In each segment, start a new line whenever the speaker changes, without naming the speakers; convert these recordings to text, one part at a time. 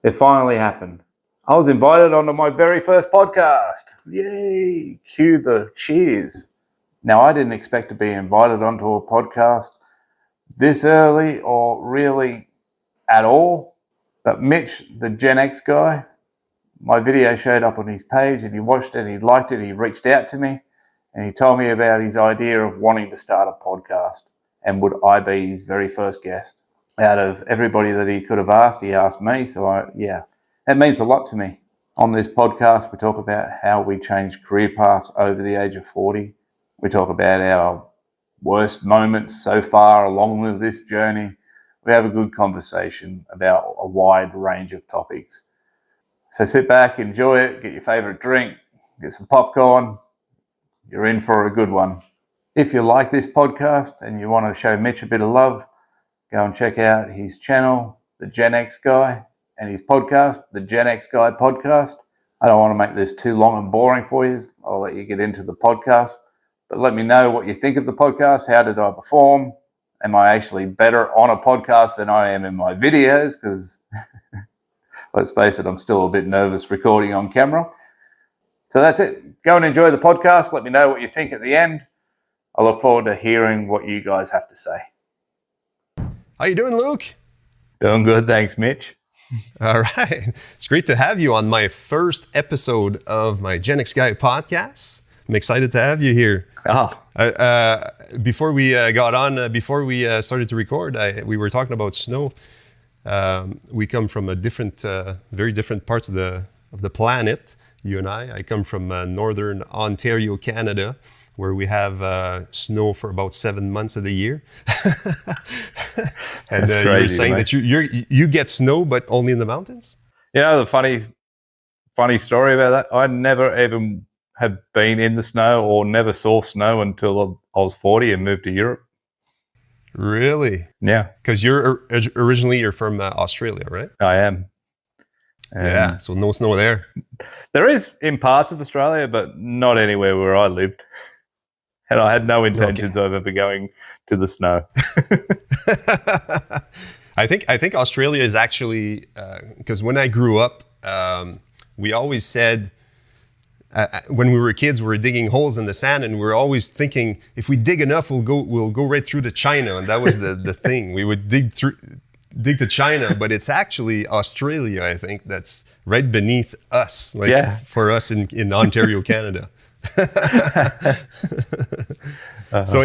It finally happened. I was invited onto my very first podcast. Yay! Cue the cheers. Now, I didn't expect to be invited onto a podcast this early or really at all. But Mitch, the Gen X guy, my video showed up on his page and he watched it, he liked it, he reached out to me and he told me about his idea of wanting to start a podcast and would I be his very first guest. Out of everybody that he could have asked, he asked me. So, it means a lot to me. On this podcast, we talk about how we change career paths over the age of 40. We talk about our worst moments so far along this journey. We have a good conversation about a wide range of topics. So sit back, enjoy it, get your favourite drink, get some popcorn. You're in for a good one. If you like this podcast and you want to show Mitch a bit of love, go and check out his channel, The Gen X Guy, and his podcast, The Gen X Guy Podcast. I don't want to make this too long and boring for you. I'll let you get into the podcast. But let me know what you think of the podcast. How did I perform? Am I actually better on a podcast than I am in my videos? Because let's face it, I'm still a bit nervous recording on camera. So that's it. Go and enjoy the podcast. Let me know what you think at the end. I look forward to hearing what you guys have to say.
How you doing, Luke?
Doing good, thanks, Mitch.
All right. It's great to have you on my first episode of my Gen X Guy podcast. I'm excited to have you here. Before we started to record, we were talking about snow. We come from very different parts of the planet, you and I. I come from northern Ontario, Canada, where we have snow for about 7 months of the year. And
crazy,
you're saying
mate.
that you get snow, but only in the mountains?
You know, the funny story about that, I never even have been in the snow or never saw snow until I was 40 and moved to Europe.
Really?
Yeah.
Because originally from Australia, right?
I am.
Yeah, so no snow there.
There is in parts of Australia, but not anywhere where I lived. And I had no intentions of ever going to the snow.
I think Australia is actually, because when I grew up, we always said, when we were kids, we were digging holes in the sand, and we were always thinking, if we dig enough, we'll go right through to China, and that was the thing. We would dig to China, but it's actually Australia, I think, that's right beneath us, for us in Ontario, Canada. So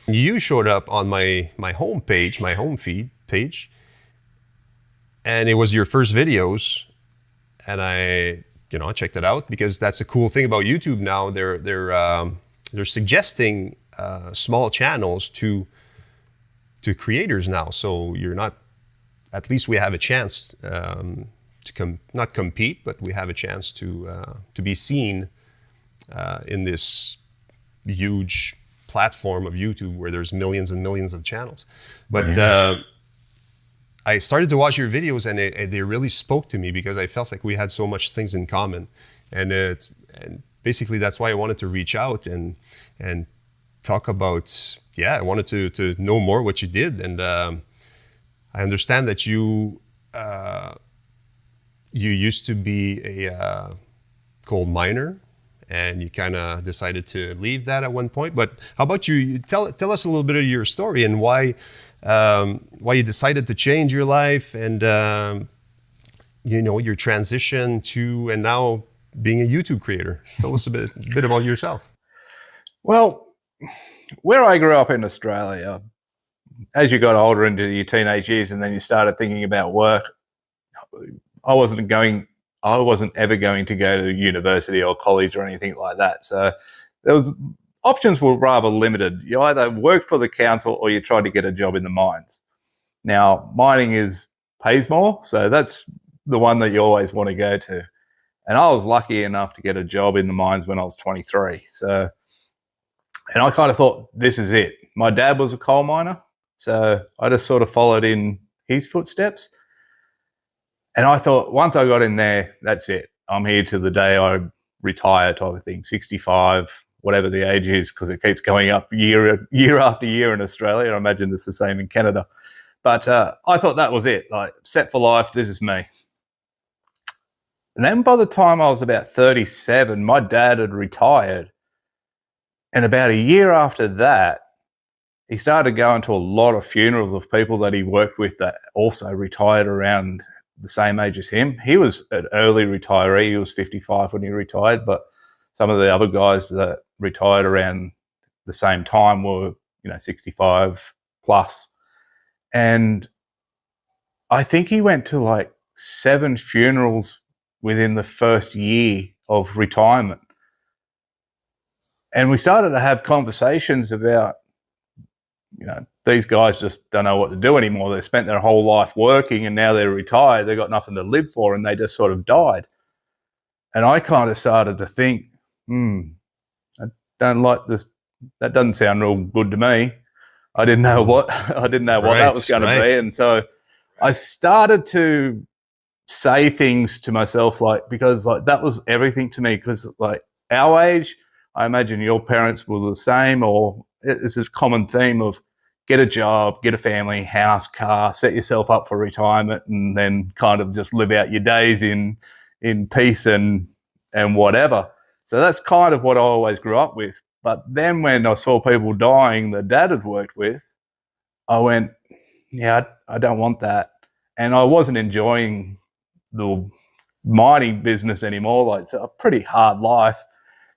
you showed up on my home page, my home feed page, and it was your first videos, and I checked it out because that's a cool thing about YouTube now. They're suggesting small channels to creators now, so you're not. At least we have a chance to not compete, but we have a chance to be seen in this huge platform of YouTube where there's millions and millions of channels. But I started to watch your videos and they really spoke to me because I felt like we had so much things in common. And basically that's why I wanted to reach out and talk about, I wanted to know more what you did. And I understand that you used to be a coal miner, and you kind of decided to leave that at one point. But how about you tell us a little bit of your story and why you decided to change your life and your transition to and now being a YouTube creator. Tell us a bit about yourself.
Well, where I grew up in Australia, as you got older into your teenage years and then you started thinking about work, I wasn't ever going to go to university or college or anything like that. So options were rather limited. You either worked for the council or you tried to get a job in the mines. Now, mining pays more, so that's the one that you always want to go to. And I was lucky enough to get a job in the mines when I was 23. And I kind of thought, this is it. My dad was a coal miner, so I just sort of followed in his footsteps. And I thought, once I got in there, that's it. I'm here to the day I retire type of thing, 65, whatever the age is, because it keeps going up year after year in Australia. I imagine it's the same in Canada. But I thought that was it, like set for life, this is me. And then by the time I was about 37, my dad had retired. And about a year after that, he started going to a lot of funerals of people that he worked with that also retired around the same age as him. He was an early retiree. He was 55 when he retired, but some of the other guys that retired around the same time were, 65 plus. And I think he went to like 7 funerals within the first year of retirement. And we started to have conversations about, these guys just don't know what to do anymore. They spent their whole life working and now they're retired. They've got nothing to live for and they just sort of died. And I kind of started to think, I don't like this. That doesn't sound real good to me. I didn't know what that was going to be. And so I started to say things to myself, because that was everything to me, because our age, I imagine your parents were the same, or it's a common theme of get a job, get a family, house, car, set yourself up for retirement, and then kind of just live out your days in peace and whatever. So that's kind of what I always grew up with. But then when I saw people dying that Dad had worked with, I went, yeah, I don't want that. And I wasn't enjoying the mining business anymore. It's a pretty hard life.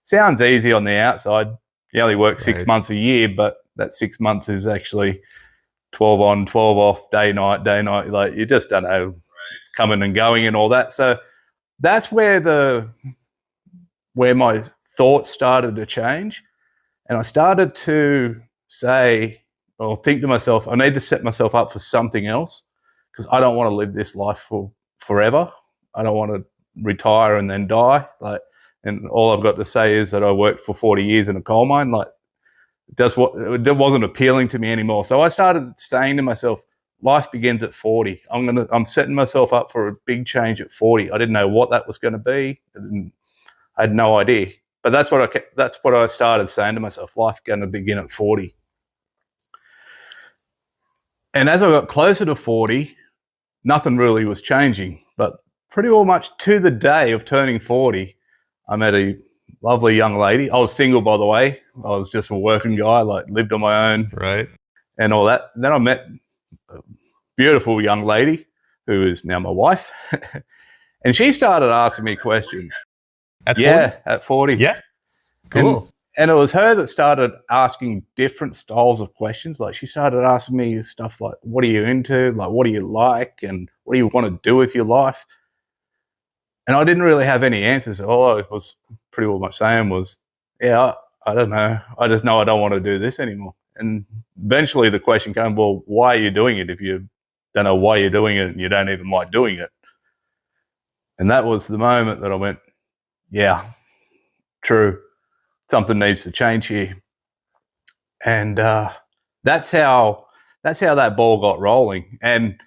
Sounds easy on the outside. You only work 6 months a year, but that 6 months is actually 12 on, 12 off, day, night. You just don't know, coming and going and all that. So that's where my thoughts started to change. And I started to say, or think to myself, I need to set myself up for something else, because I don't want to live this life for forever. I don't want to retire and then die. And all I've got to say is that I worked for 40 years in a coal mine. It wasn't appealing to me anymore. So I started saying to myself, life begins at 40. I'm setting myself up for a big change at 40. I didn't know what that was going to be. I had no idea. But that's what I started saying to myself. Life's going to begin at 40. And as I got closer to 40, nothing really was changing. But pretty well much to the day of turning 40, I met a lovely young lady. I was single, by the way. I was just a working guy, lived on my own,
right,
and all that. And then I met a beautiful young lady who is now my wife, and she started asking me questions.
At 40?
Yeah, at 40.
Yeah, cool.
And it was her that started asking different styles of questions. She started asking me stuff like, what are you into? What do you like? And what do you want to do with your life? And I didn't really have any answers. All I was pretty well much saying was, yeah, I don't know. I just know I don't want to do this anymore. And eventually the question came, well, why are you doing it if you don't know why you're doing it and you don't even like doing it? And that was the moment that I went, yeah, true. Something needs to change here. And that's how that ball got rolling. And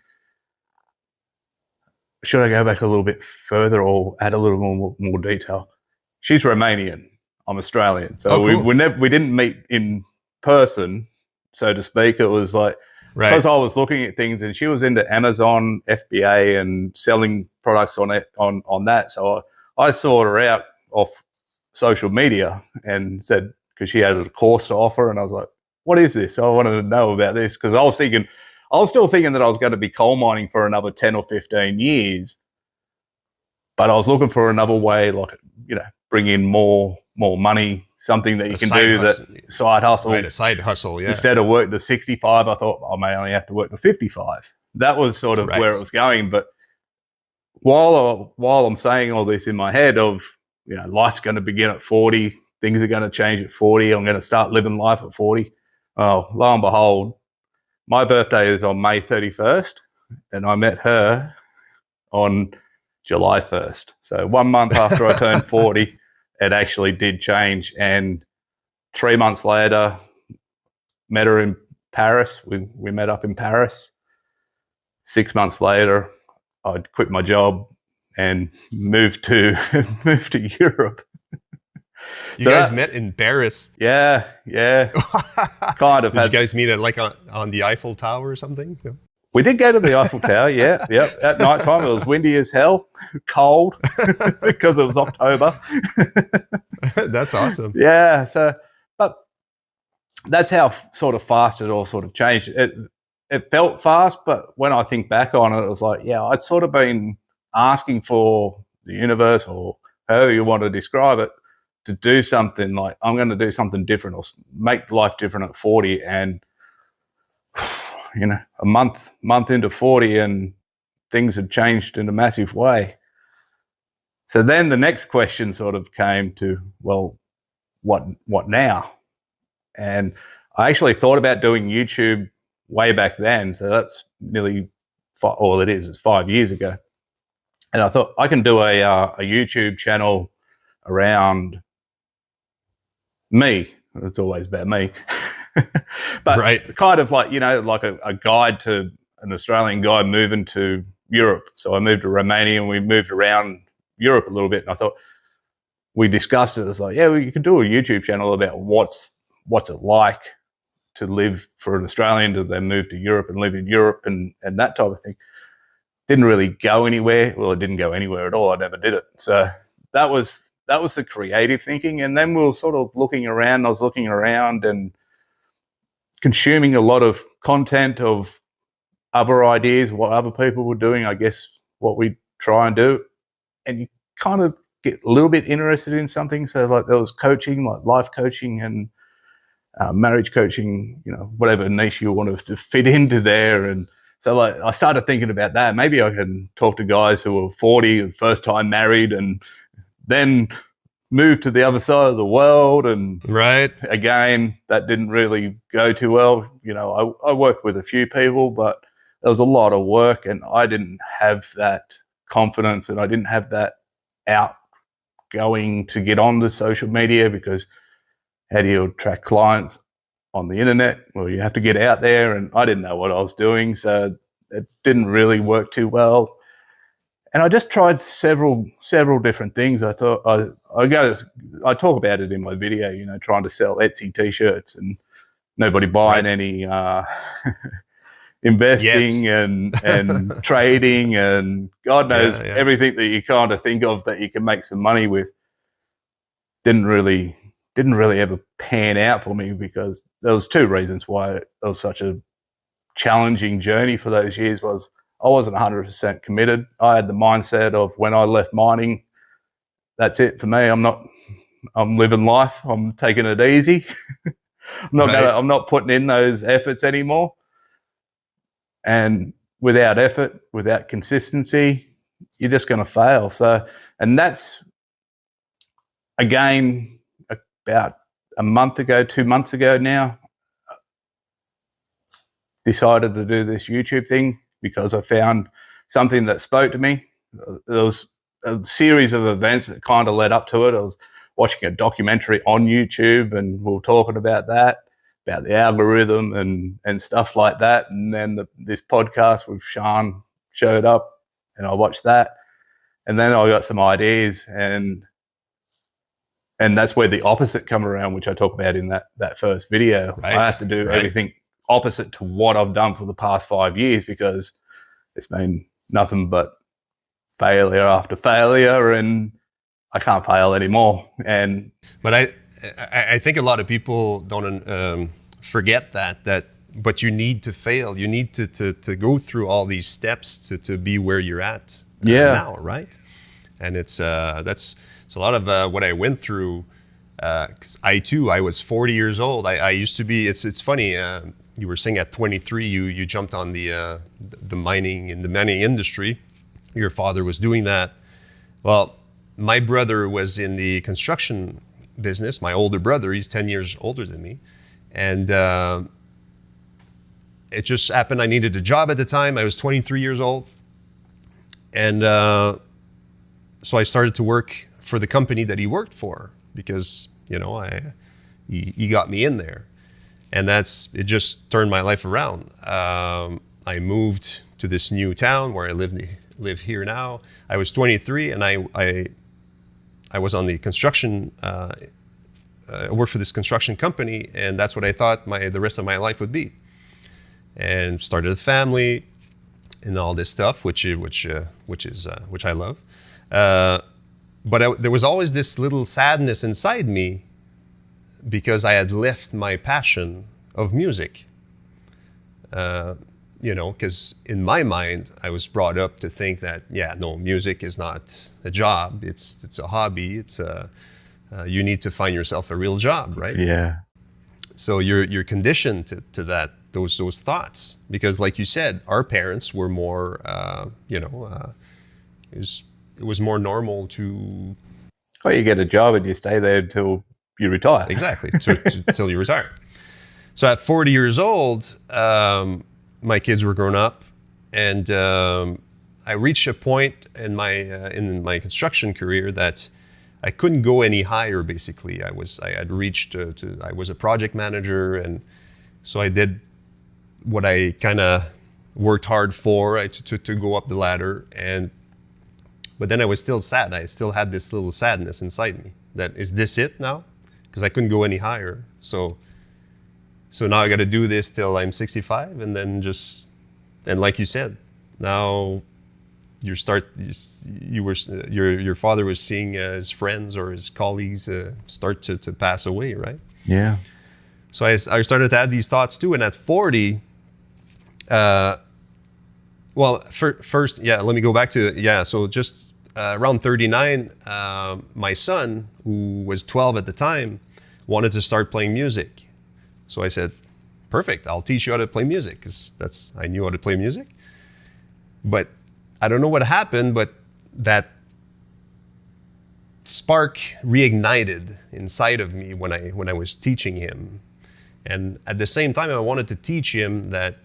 should I go back a little bit further or add a little more detail? She's Romanian. I'm Australian. So cool. we didn't meet in person, so to speak. It was because I was looking at things, and she was into Amazon, FBA, and selling products on that. So I sought her out off social media and said, because she had a course to offer, and I was like, what is this? I wanted to know about this, because I was still thinking that I was going to be coal mining for another 10 or 15 years, but I was looking for another way, bring in more money, something that you can do, that side hustle.
Right, a side hustle, yeah.
Instead of working to 65, I thought I may only have to work to 55. That was sort of where it was going. But while I'm saying all this in my head of, life's going to begin at 40, things are going to change at 40, I'm going to start living life at 40. Oh, lo and behold, my birthday is on May 31st, and I met her on July 1st. So 1 month after I turned 40, it actually did change. And 3 months later, met her in Paris. We met up in Paris. 6 months later, I'd quit my job and moved to Europe.
You guys met in Paris?
Yeah. Kind of.
Did you guys meet at on the Eiffel Tower or something? No?
We did go to the Eiffel Tower, yeah. At night time, it was windy as hell, cold, because it was October.
That's awesome.
Yeah, but that's how sort of fast it all sort of changed. It felt fast, but when I think back on it, it was like, yeah, I'd sort of been asking for the universe, or however you want to describe it, to do something like, I'm going to do something different or make life different at 40. And, a month into 40 and things had changed in a massive way. So then the next question sort of came to, well, what now? And I actually thought about doing YouTube way back then. So that's nearly, it's 5 years ago. And I thought I can do a YouTube channel around me. It's always about me. But
right.
kind of like, like a guide to an Australian guy moving to Europe. So I moved to Romania and we moved around Europe a little bit. And I thought, we discussed it. It's like, yeah, you could do a YouTube channel about what's it like to live for an Australian to then move to Europe and live in Europe and that type of thing. Didn't really go anywhere. Well, it didn't go anywhere at all. I never did it. So that was the creative thinking. And then we were sort of looking around. I was looking around and consuming a lot of content of other ideas, what other people were doing, I guess, what we try and do. And you kind of get a little bit interested in something. So like there was coaching, like life coaching and marriage coaching, whatever niche you wanted to fit into there. And so like I started thinking about that. Maybe I can talk to guys who were 40, first time married, and then moved to the other side of the world. And
right.
Again, that didn't really go too well. I worked with a few people, but there was a lot of work and I didn't have that confidence and I didn't have that outgoing to get on the social media, because how do you attract clients on the internet? Well, you have to get out there, and I didn't know what I was doing, so it didn't really work too well. And I just tried several different things. I thought I talk about it in my video, trying to sell Etsy t-shirts and nobody buying any investing and trading and God knows everything that you kind of think of that you can make some money with. Didn't really ever pan out for me, because there was two reasons why it was such a challenging journey for those years. Was I wasn't 100% committed. I had the mindset of when I left mining, that's it for me. I'm living life. I'm taking it easy. I'm not putting in those efforts anymore. And without effort, without consistency, you're just going to fail. So, and that's, again, about a month ago, 2 months ago now, decided to do this YouTube thing because I found something that spoke to me. There was a series of events that kind of led up to it. I was watching a documentary on YouTube and we were talking about that, about the algorithm and stuff like that. And then this podcast with Sean showed up and I watched that. And then I got some ideas and that's where the opposite come around, which I talk about in that first video. Right. I have to do everything opposite to what I've done for the past 5 years, because it's been nothing but failure after failure and I can't fail anymore.
But I think a lot of people don't forget that but you need to fail. You need to go through all these steps to be where you're at now, right? And it's a lot of what I went through. 'Cause I was 40 years old. I used to be. It's funny. You were saying at 23, you jumped on the mining industry. Your father was doing that. Well, my brother was in the construction business. My older brother, he's 10 years older than me, and it just happened. I needed a job at the time. I was 23 years old, and so I started to work for the company that he worked for, because he got me in there, and it just turned my life around. I moved to this new town where I live here now. I was 23, and I was on the construction. I worked for this construction company, and that's what I thought the rest of my life would be. And started a family, and all this stuff, which I love. But there was always this little sadness inside me because I had left my passion of music. Because in my mind, I was brought up to think that, music is not a job. It's a hobby. You need to find yourself a real job, right?
Yeah.
So you're conditioned to that, those thoughts, because like you said, our parents were more, it was more normal to.
Well, you get a job and you stay there until you retire.
Exactly, until you retire. So at 40 years old, my kids were grown up, and I reached a point in my construction career that I couldn't go any higher. Basically, I had reached I was a project manager, and so I did what I kind of worked hard for to go up the ladder, but then I was still sad. I still had this little sadness inside me. That is this it now? Because I couldn't go any higher. So now I got to do this till I'm 65, and then and like you said, now your father was seeing his friends or his colleagues start to pass away, right?
Yeah.
So I started to have these thoughts too, and at 40, first, let me go back to so just around 39, my son, who was 12 at the time, wanted to start playing music. So I said, perfect, I'll teach you how to play music, because I knew how to play music. But I don't know what happened, but that spark reignited inside of me when I was teaching him. And at the same time, I wanted to teach him that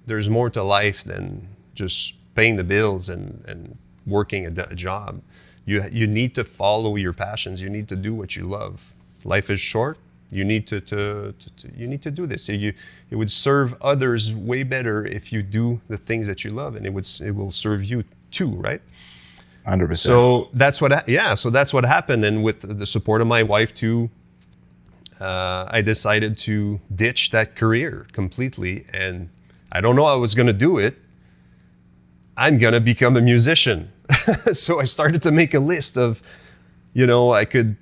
there's more to life than just paying the bills and working a job. You need to follow your passions. You need to do what you love. Life is short. You need to do this. So it would serve others way better if you do the things that you love, and it will serve you too, right?
100%.
So that's what happened, and with the support of my wife too, I decided to ditch that career completely, and I don't know how I was going to do it. I'm going to become a musician. So I started to make a list of, I could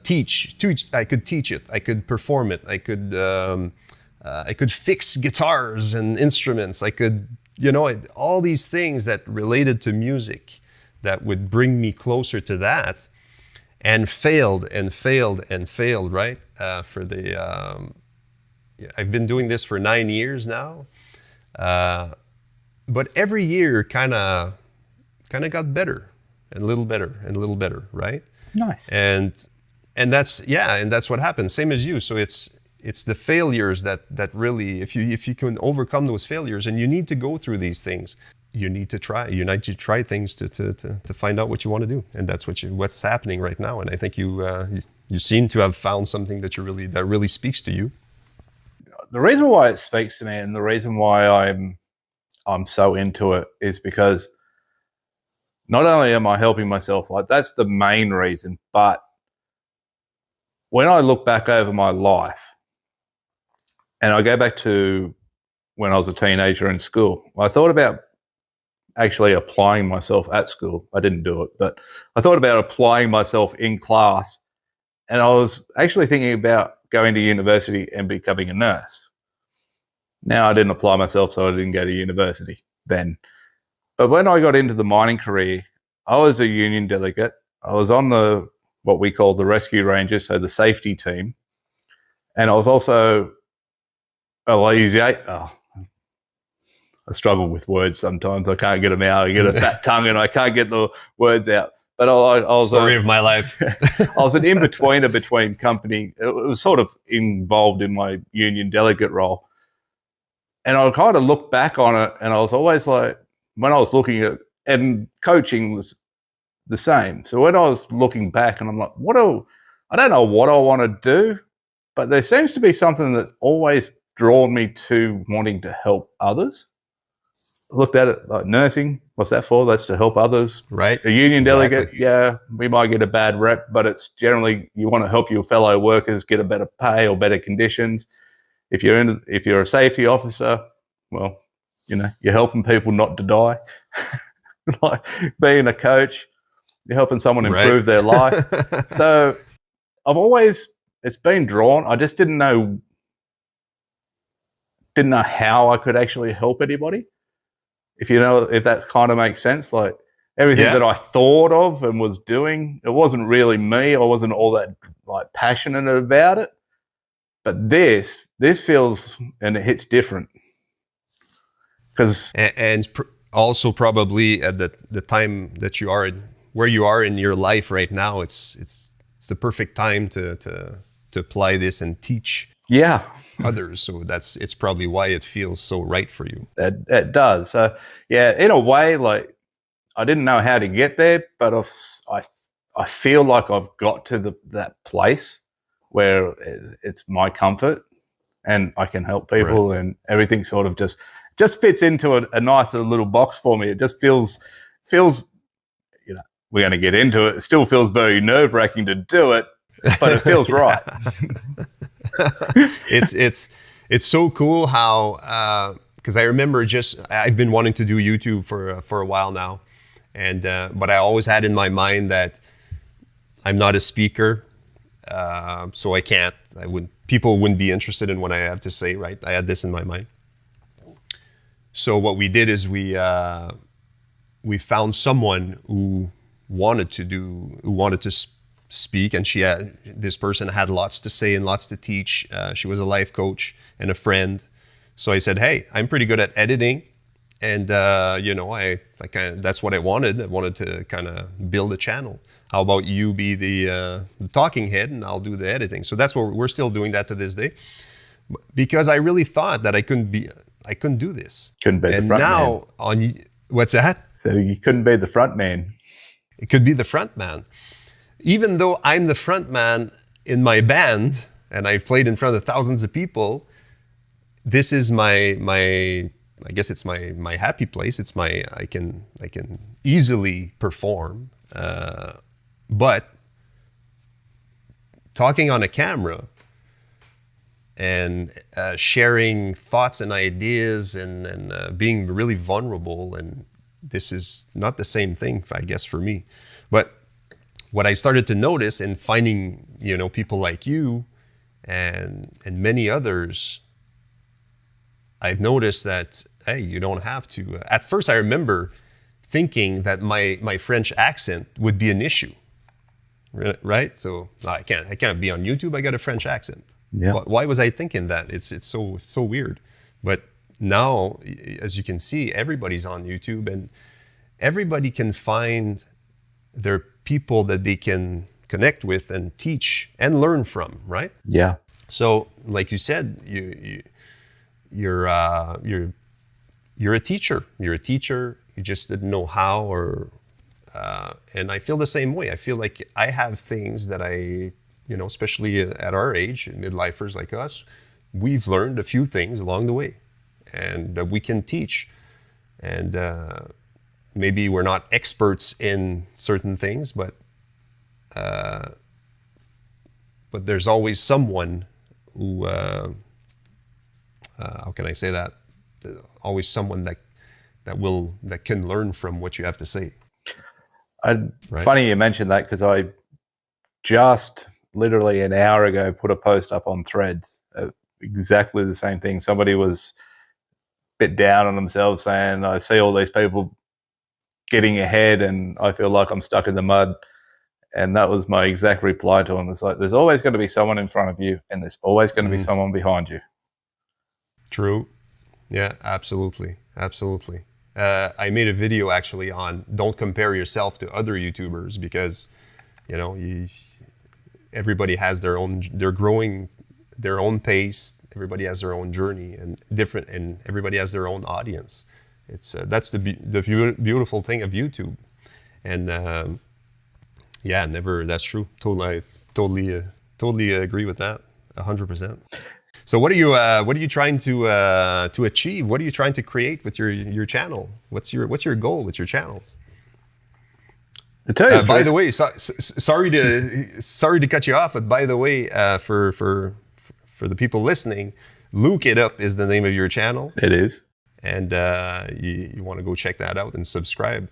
teach. I could teach it. I could perform it. I could fix guitars and instruments. I could, all these things that related to music that would bring me closer to that, and failed, right? I've been doing this for 9 years now, but every year kind of got better and a little better, right?
Nice.
And that's what happens. Same as you. So it's the failures that really, if you can overcome those failures, and you need to go through these things, you need to try things to find out what you want to do, and that's what's happening right now. And I think you seem to have found something that really speaks to you.
The reason why it speaks to me, and the reason why I'm so into it, is because not only am I helping myself, like that's the main reason, but when I look back over my life and I go back to when I was a teenager in school, I thought about actually applying myself at school. I didn't do it, but I thought about applying myself in class, and I was actually thinking about going to university and becoming a nurse. Now, I didn't apply myself, so I didn't go to university then. But when I got into the mining career, I was a union delegate. I was on what we call the rescue rangers, so the safety team. And I was also a liaison. I struggle with words sometimes. I can't get them out. I get a fat tongue and I can't get the words out. But I was
story of my life.
I was an in-betweener between company. It was sort of involved in my union delegate role. And I kind of looked back on it, and I was always like, when I was looking at, and coaching was the same. So when I was looking back, and I'm like, I don't know what I want to do, but there seems to be something that's always drawn me to wanting to help others. I looked at it like nursing. What's that for? That's to help others.
Right.
A union delegate, yeah, we might get a bad rep, but it's generally you want to help your fellow workers get a better pay or better conditions. If you're a safety officer, well, you're helping people not to die. Like being a coach, you're helping someone improve their life. So it's been drawn. I just didn't know how I could actually help anybody. If that kind of makes sense. Like everything that I thought of and was doing, it wasn't really me. I wasn't all that like passionate about it. But this feels, and it hits different.
And also probably at the time that you are where you are in your life right now, it's the perfect time to apply this and teach others. So it's probably why it feels so right for you.
It does. So in a way, like I didn't know how to get there, but I feel like I've got to that place where it's my comfort and I can help people, and everything sort of just fits into a nice little box for me. It just feels, we're going to get into it. It still feels very nerve-wracking to do it, but it feels right.
It's so cool how, because I remember I've been wanting to do YouTube for a while now, and but I always had in my mind that I'm not a speaker, so people wouldn't be interested in what I have to say, right? I had this in my mind. So what we did is we found someone who wanted to speak, and this person had lots to say and lots to teach. She was a life coach and a friend. So I said, hey, I'm pretty good at editing, and that's what I wanted. I wanted to kind of build a channel. How about you be the talking head, and I'll do the editing? So that's what we're still doing that to this day, because I really thought that I couldn't do this.
Couldn't be the front man.
What's that?
So you couldn't be the front man.
It could be the front man. Even though I'm the front man in my band and I've played in front of thousands of people, this is my I guess it's my happy place. It's I can easily perform. But talking on a camera and sharing thoughts and ideas and being really vulnerable, and this is not the same thing, I guess, for me. But what I started to notice in finding, people like you and many others, I've noticed that, hey, you don't have to. At first, I remember thinking that my French accent would be an issue, right? So I can't be on YouTube. I got a French accent.
Yeah.
Why was I thinking that? It's so weird. But now, as you can see, everybody's on YouTube, and everybody can find their people that they can connect with and teach and learn from, right?
Yeah.
So, like you said, you're a teacher. You're a teacher. You just didn't know how, and I feel the same way. I feel like I have things that especially at our age, midlifers like us, we've learned a few things along the way, and we can teach. And maybe we're not experts in certain things, but there's always someone who, how can I say that? Always someone that can learn from what you have to say.
Right? Funny you mentioned that, because I just literally an hour ago put a post up on Threads, exactly the same thing. Somebody was a bit down on themselves, saying, I see all these people getting ahead and I feel like I'm stuck in the mud. And that was my exact reply to him. It's like, there's always going to be someone in front of you, and there's always going to be someone behind you.
True. Yeah, absolutely. I made a video actually on don't compare yourself to other YouTubers, because everybody has they're growing their own pace. Everybody has their own journey and everybody has their own audience. It's that's the beautiful thing of YouTube. And that's true. Totally agree with that. 100%. So what are you trying to achieve? What are you trying to create with your channel? What's your goal with your channel? By the way, sorry to cut you off, but by the way, for the people listening, Luke It Up is the name of your channel.
It is.
and you want to go check that out and subscribe.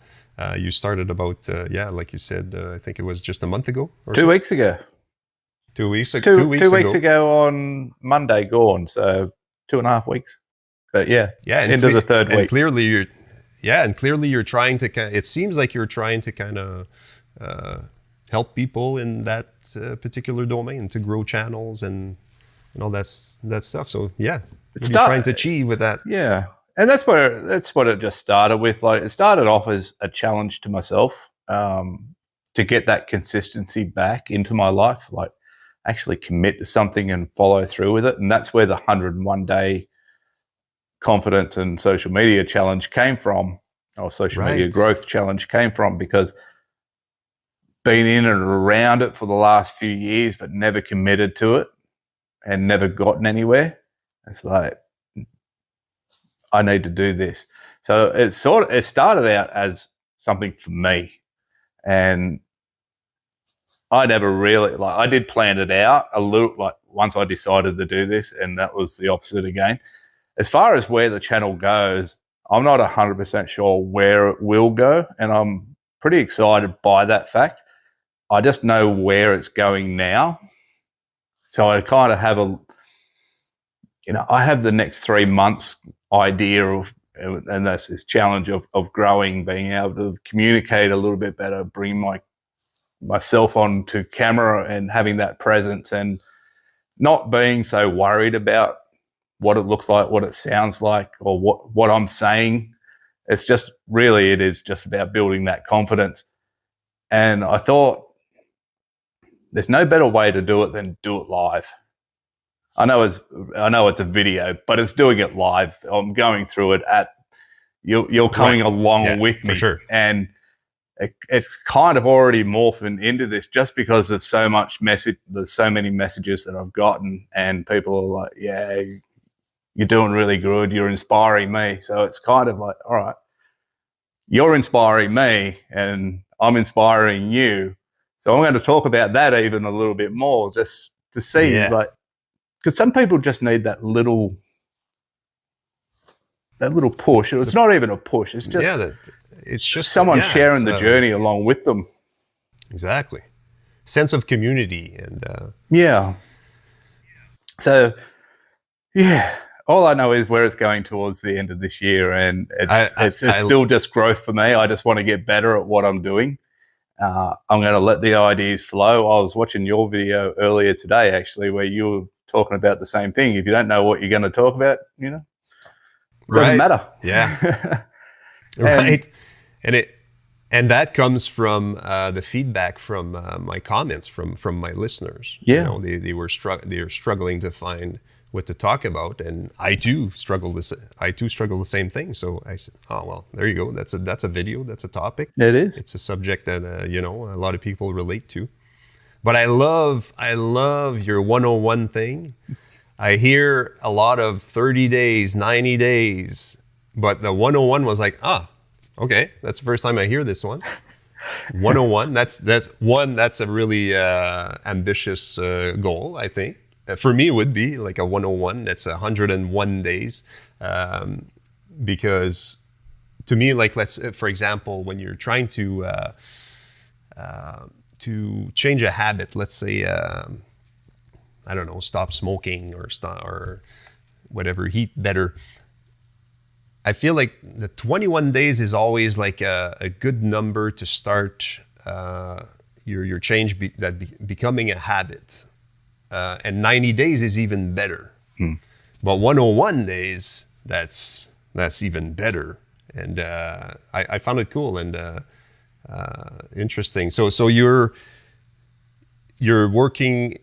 You started about, like you said, I think it was just a month ago or
2 weeks ago.
2 weeks ago.
2 weeks ago on Monday gone, so 2.5 weeks. But into the third week.
And clearly you're trying to, it seems like you're trying to kind of help people in that particular domain to grow channels and all that stuff. So what are you trying to achieve with that?
Yeah. And that's what it just started with. Like, it started off as a challenge to myself, to get that consistency back into my life, like actually commit to something and follow through with it. And that's where the 101 day confidence and social media challenge came from, or social media growth challenge came from, because been in and around it for the last few years, but never committed to it and never gotten anywhere. It's like, I need to do this. So it started out as something for me, and I never really, like, I did plan it out a little, like, once I decided to do this, and that was the opposite again. As far as where the channel goes, I'm not 100% sure where it will go, and I'm pretty excited by that fact. I just know where it's going now. So I kind of have I have the next 3 months idea of, and that's this challenge of growing, being able to communicate a little bit better, bring myself onto camera and having that presence, and not being so worried about what it looks like, what it sounds like, or what I'm saying. It's just really, it is just about building that confidence. And I thought there's no better way to do it than do it live. I know it's a video, but it's doing it live. I'm going through it you're coming along with me.
For sure.
And it's kind of already morphed into this just because of so much message. There's so many messages that I've gotten, and people are like, yeah, you're doing really good. You're inspiring me. So it's kind of like, all right, you're inspiring me and I'm inspiring you. So I'm going to talk about that even a little bit more, just to see, because some people just need that little push. It's not even a push. It's just,
it's just
someone sharing the journey along with them.
Exactly. Sense of community and
So all I know is where it's going towards the end of this year, and it's still just growth for me. I just want to get better at what I'm doing. I'm going to let the ideas flow. I was watching your video earlier today, actually, where you were talking about the same thing. If you don't know what you're going to talk about, it doesn't matter.
Yeah. Right. And that comes from the feedback from my comments from my listeners.
Yeah.
They're struggling to find what to talk about, and I too struggle the same thing. So I said, oh well, there you go. That's a video. That's a topic.
It is.
It's a subject that a lot of people relate to. But I love your 101 thing. I hear a lot of 30 days, 90 days, but the 101 was like, okay, that's the first time I hear this one. 101. That's a really ambitious goal, I think. For me, it would be like a 101. That's 101 days. Because to me, like, for example, when you're trying to change a habit, let's say, I don't know, stop smoking or whatever, eat better. I feel like the 21 days is always like a good number to start your change becoming a habit. And 90 days is even better. But 101 days, that's even better. And I found it cool and interesting. So you're working.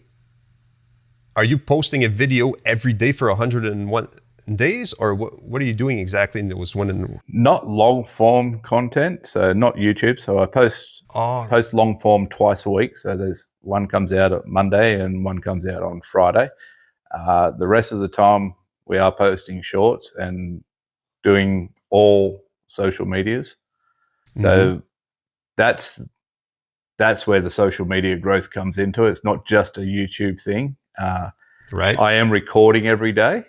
Are you posting a video every day for 101 days, or what are you doing exactly? And it was
not long form content, so not YouTube. So I post long form twice a week. So there's one comes out on Monday and one comes out on Friday. The rest of the time we are posting shorts and doing all social medias. So that's where the social media growth comes into it. It's not just a YouTube thing.
Right.
I am recording every day.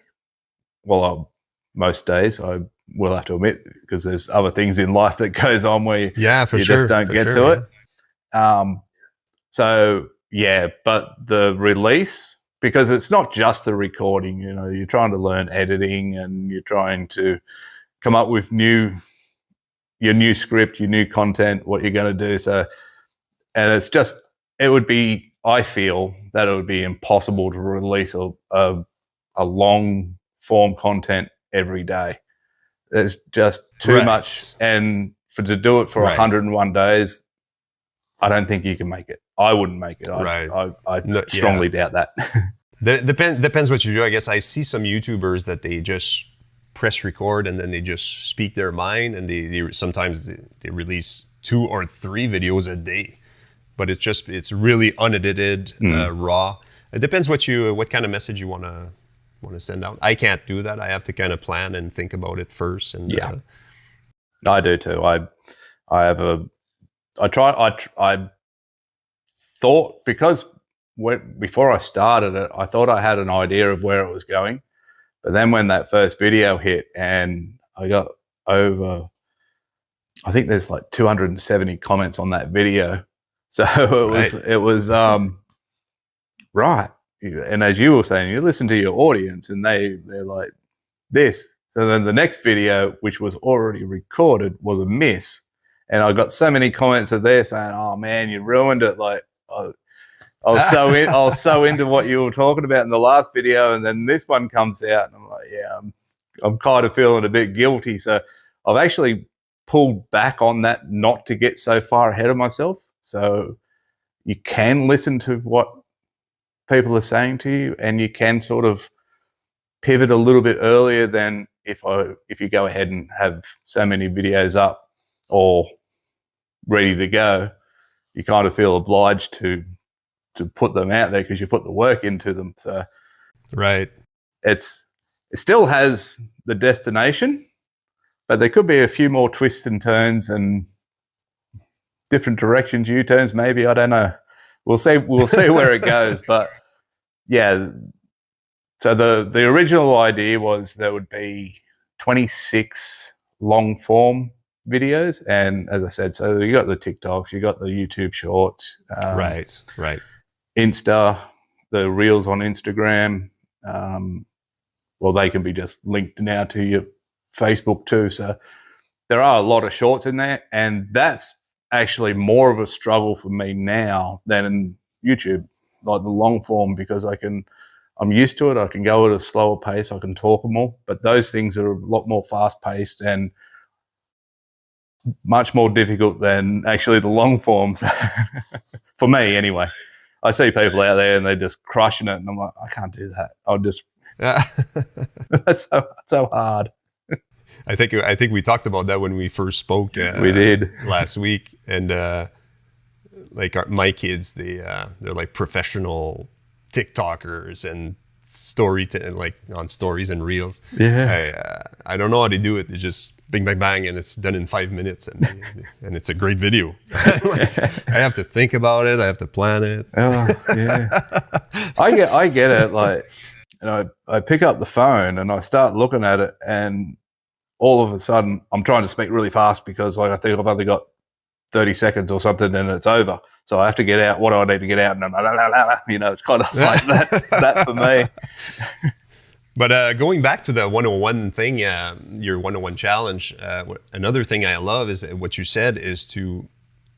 Well, most days I we'll have to admit, because there's other things in life that goes on where you just don't get to it. So yeah, but the release, because it's not just the recording, you know, you're trying to learn editing and you're trying to come up with your new script, your new content, what you're going to do. So, and I feel that it would be impossible to release a long form content every day. There's just too much. And to do it for 101 days, I don't think you can make it. I wouldn't make it. I strongly doubt that.
Depends what you do. I guess I see some YouTubers that they just press record and then they just speak their mind, and they sometimes they release 2 or 3 videos a day, but it's really unedited, raw. It depends what kind of message you want to send out. I can't do that. I have to kind of plan and think about it first. And
I do too. I thought, because before I started it, I thought I had an idea of where it was going. But then when that first video hit and I got over, I think there's like 270 comments on that video. So it was right. And as you were saying, you listen to your audience and they're like this. So then the next video, which was already recorded, was a miss. And I got so many comments of there saying, "Oh man, you ruined it." Like I was so into what you were talking about in the last video, and then this one comes out, and I'm like, yeah, I'm kind of feeling a bit guilty. So I've actually pulled back on that, not to get so far ahead of myself. So you can listen to what people are saying to you, and you can sort of pivot a little bit earlier than if you go ahead and have so many videos up or ready to go. You kind of feel obliged to put them out there because you put the work into them. So
right,
it still has the destination, but there could be a few more twists and turns and different directions, U-turns maybe. I don't know. We'll see where it goes. But yeah, so the original idea was there would be 26 long form videos, and as I said, so you got the TikToks, you got the YouTube shorts,
right,
Insta, the reels on Instagram. Well, they can be just linked now to your Facebook too. So there are a lot of shorts in there, and that's actually more of a struggle for me now than in YouTube, like the long form, because I'm used to it. I can go at a slower pace. I can talk them all, but those things are a lot more fast paced and much more difficult than actually the long forms for me anyway. I see people out there and they're just crushing it, and I'm like, I can't do that. That's so hard.
I think we talked about that when we first spoke.
We did
last week, and my kids, they're like professional TikTokers and like on stories and reels.
Yeah,
I don't know how they do it. They just bing bang bang, and it's done in 5 minutes, and it's a great video. I have to think about it. I have to plan it.
Oh yeah, I get it. Like, I pick up the phone and I start looking at it, and all of a sudden I'm trying to speak really fast because I think I've only got 30 seconds or something, and it's over. So I have to get out. What do I need to get out? And it's kind of like that for me.
But going back to the 101 thing, your 101 challenge, another thing I love is what you said is to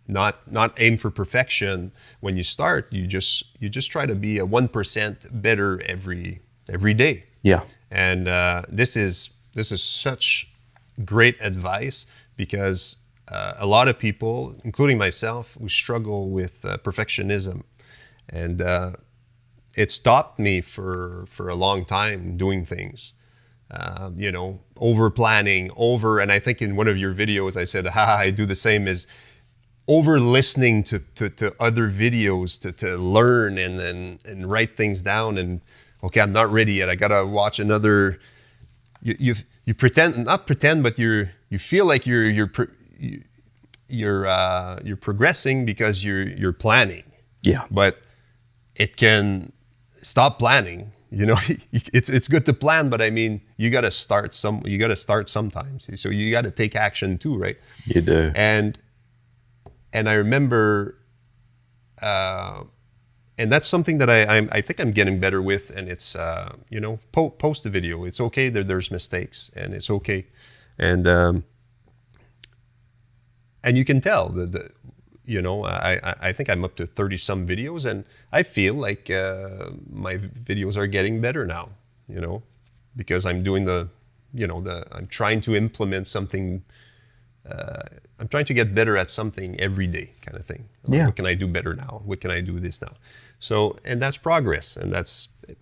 not aim for perfection when you start. You just try to be 1% better every day.
Yeah.
And this is such great advice, because a lot of people, including myself, we struggle with perfectionism, and it stopped me for a long time doing things, over planning, and I think in one of your videos I said, I do the same, as over listening to other videos to learn and write things down, and okay, I'm not ready yet, I gotta watch another. You not pretend, but you feel like you're progressing because you're planning.
Yeah.
But it can stop planning you know, it's good to plan, but I mean, you got to start sometimes. So you got to take action too, right?
You do.
And I remember, and that's something that I think I'm getting better with. And it's, you know, post the video. It's okay that there's mistakes, and it's okay. And you can tell that, you know, I think I'm up to 30 some videos, and I feel like my videos are getting better now, you know, because I'm doing I'm trying to implement something. I'm trying to get better at something every day, kind of thing.
Yeah.
What can I do better now? What can I do this now? So, and that's progress, and it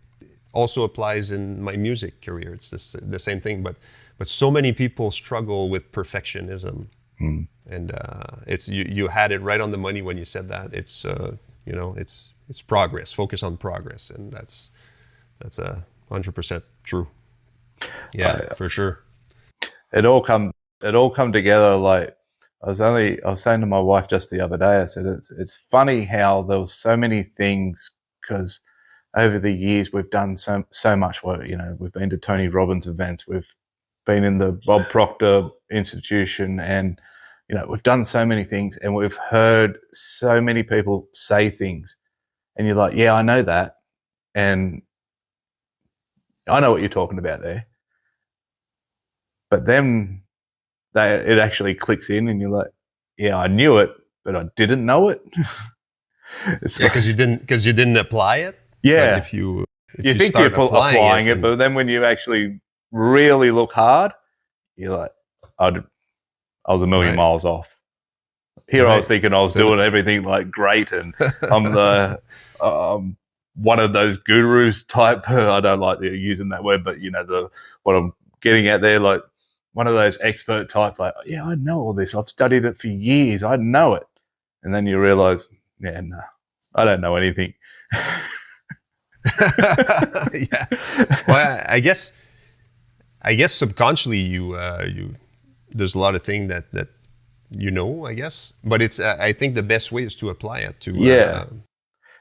also applies in my music career. It's the same thing, but so many people struggle with perfectionism. And it's you had it right on the money when you said that. It's you know, it's progress. Focus on progress, and that's 100% true. Yeah, for sure.
It all come together. Like I was saying to my wife just the other day. I said it's funny how there was so many things, because over the years we've done so much work. You know, we've been to Tony Robbins events. We've been in the Bob Proctor Institution, and you know, we've done so many things, and we've heard so many people say things, and you're like, yeah, I know that, and I know what you're talking about there. But then it actually clicks in, and you're like, yeah, I knew it, but I didn't know it.
Because you didn't apply it.
Yeah.
But if you
think you're applying it, but then when you actually really look hard, you're like, I was a million miles off. Here I was thinking I was doing everything like great, and I'm the one of those gurus type. I don't like using that word, but you know what I'm getting at there, like one of those expert types. Like, yeah, I know all this. I've studied it for years. I know it, and then you realize, yeah, no, I don't know anything.
Yeah. Well, I guess subconsciously you there's a lot of things that you know, I guess, but it's I think the best way is to apply it to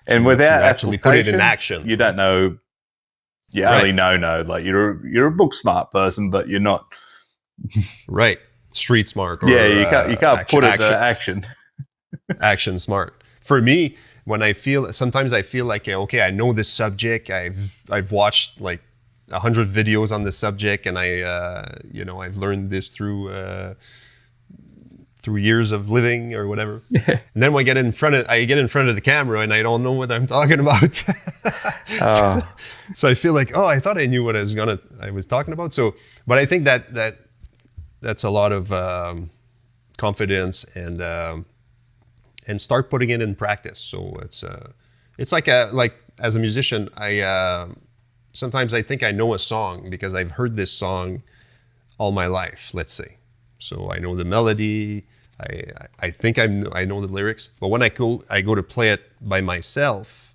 and without
actually put it in action.
You don't know. You only know like you're a book smart person, but you're not
right street smart. Or,
you can't put it to action.
Action smart. For me, when sometimes I feel like, okay, I know this subject. I've watched like 100 videos on this subject, and I've learned this through years of living or whatever. And then when I get in front of the camera, and I don't know what I'm talking about. So I feel like, I thought I knew what I was talking about. So, but I think that's a lot of confidence and start putting it in practice. So it's like as a musician, sometimes I think I know a song because I've heard this song all my life, let's say. So I know the melody, I think I know the lyrics, but when I go to play it by myself,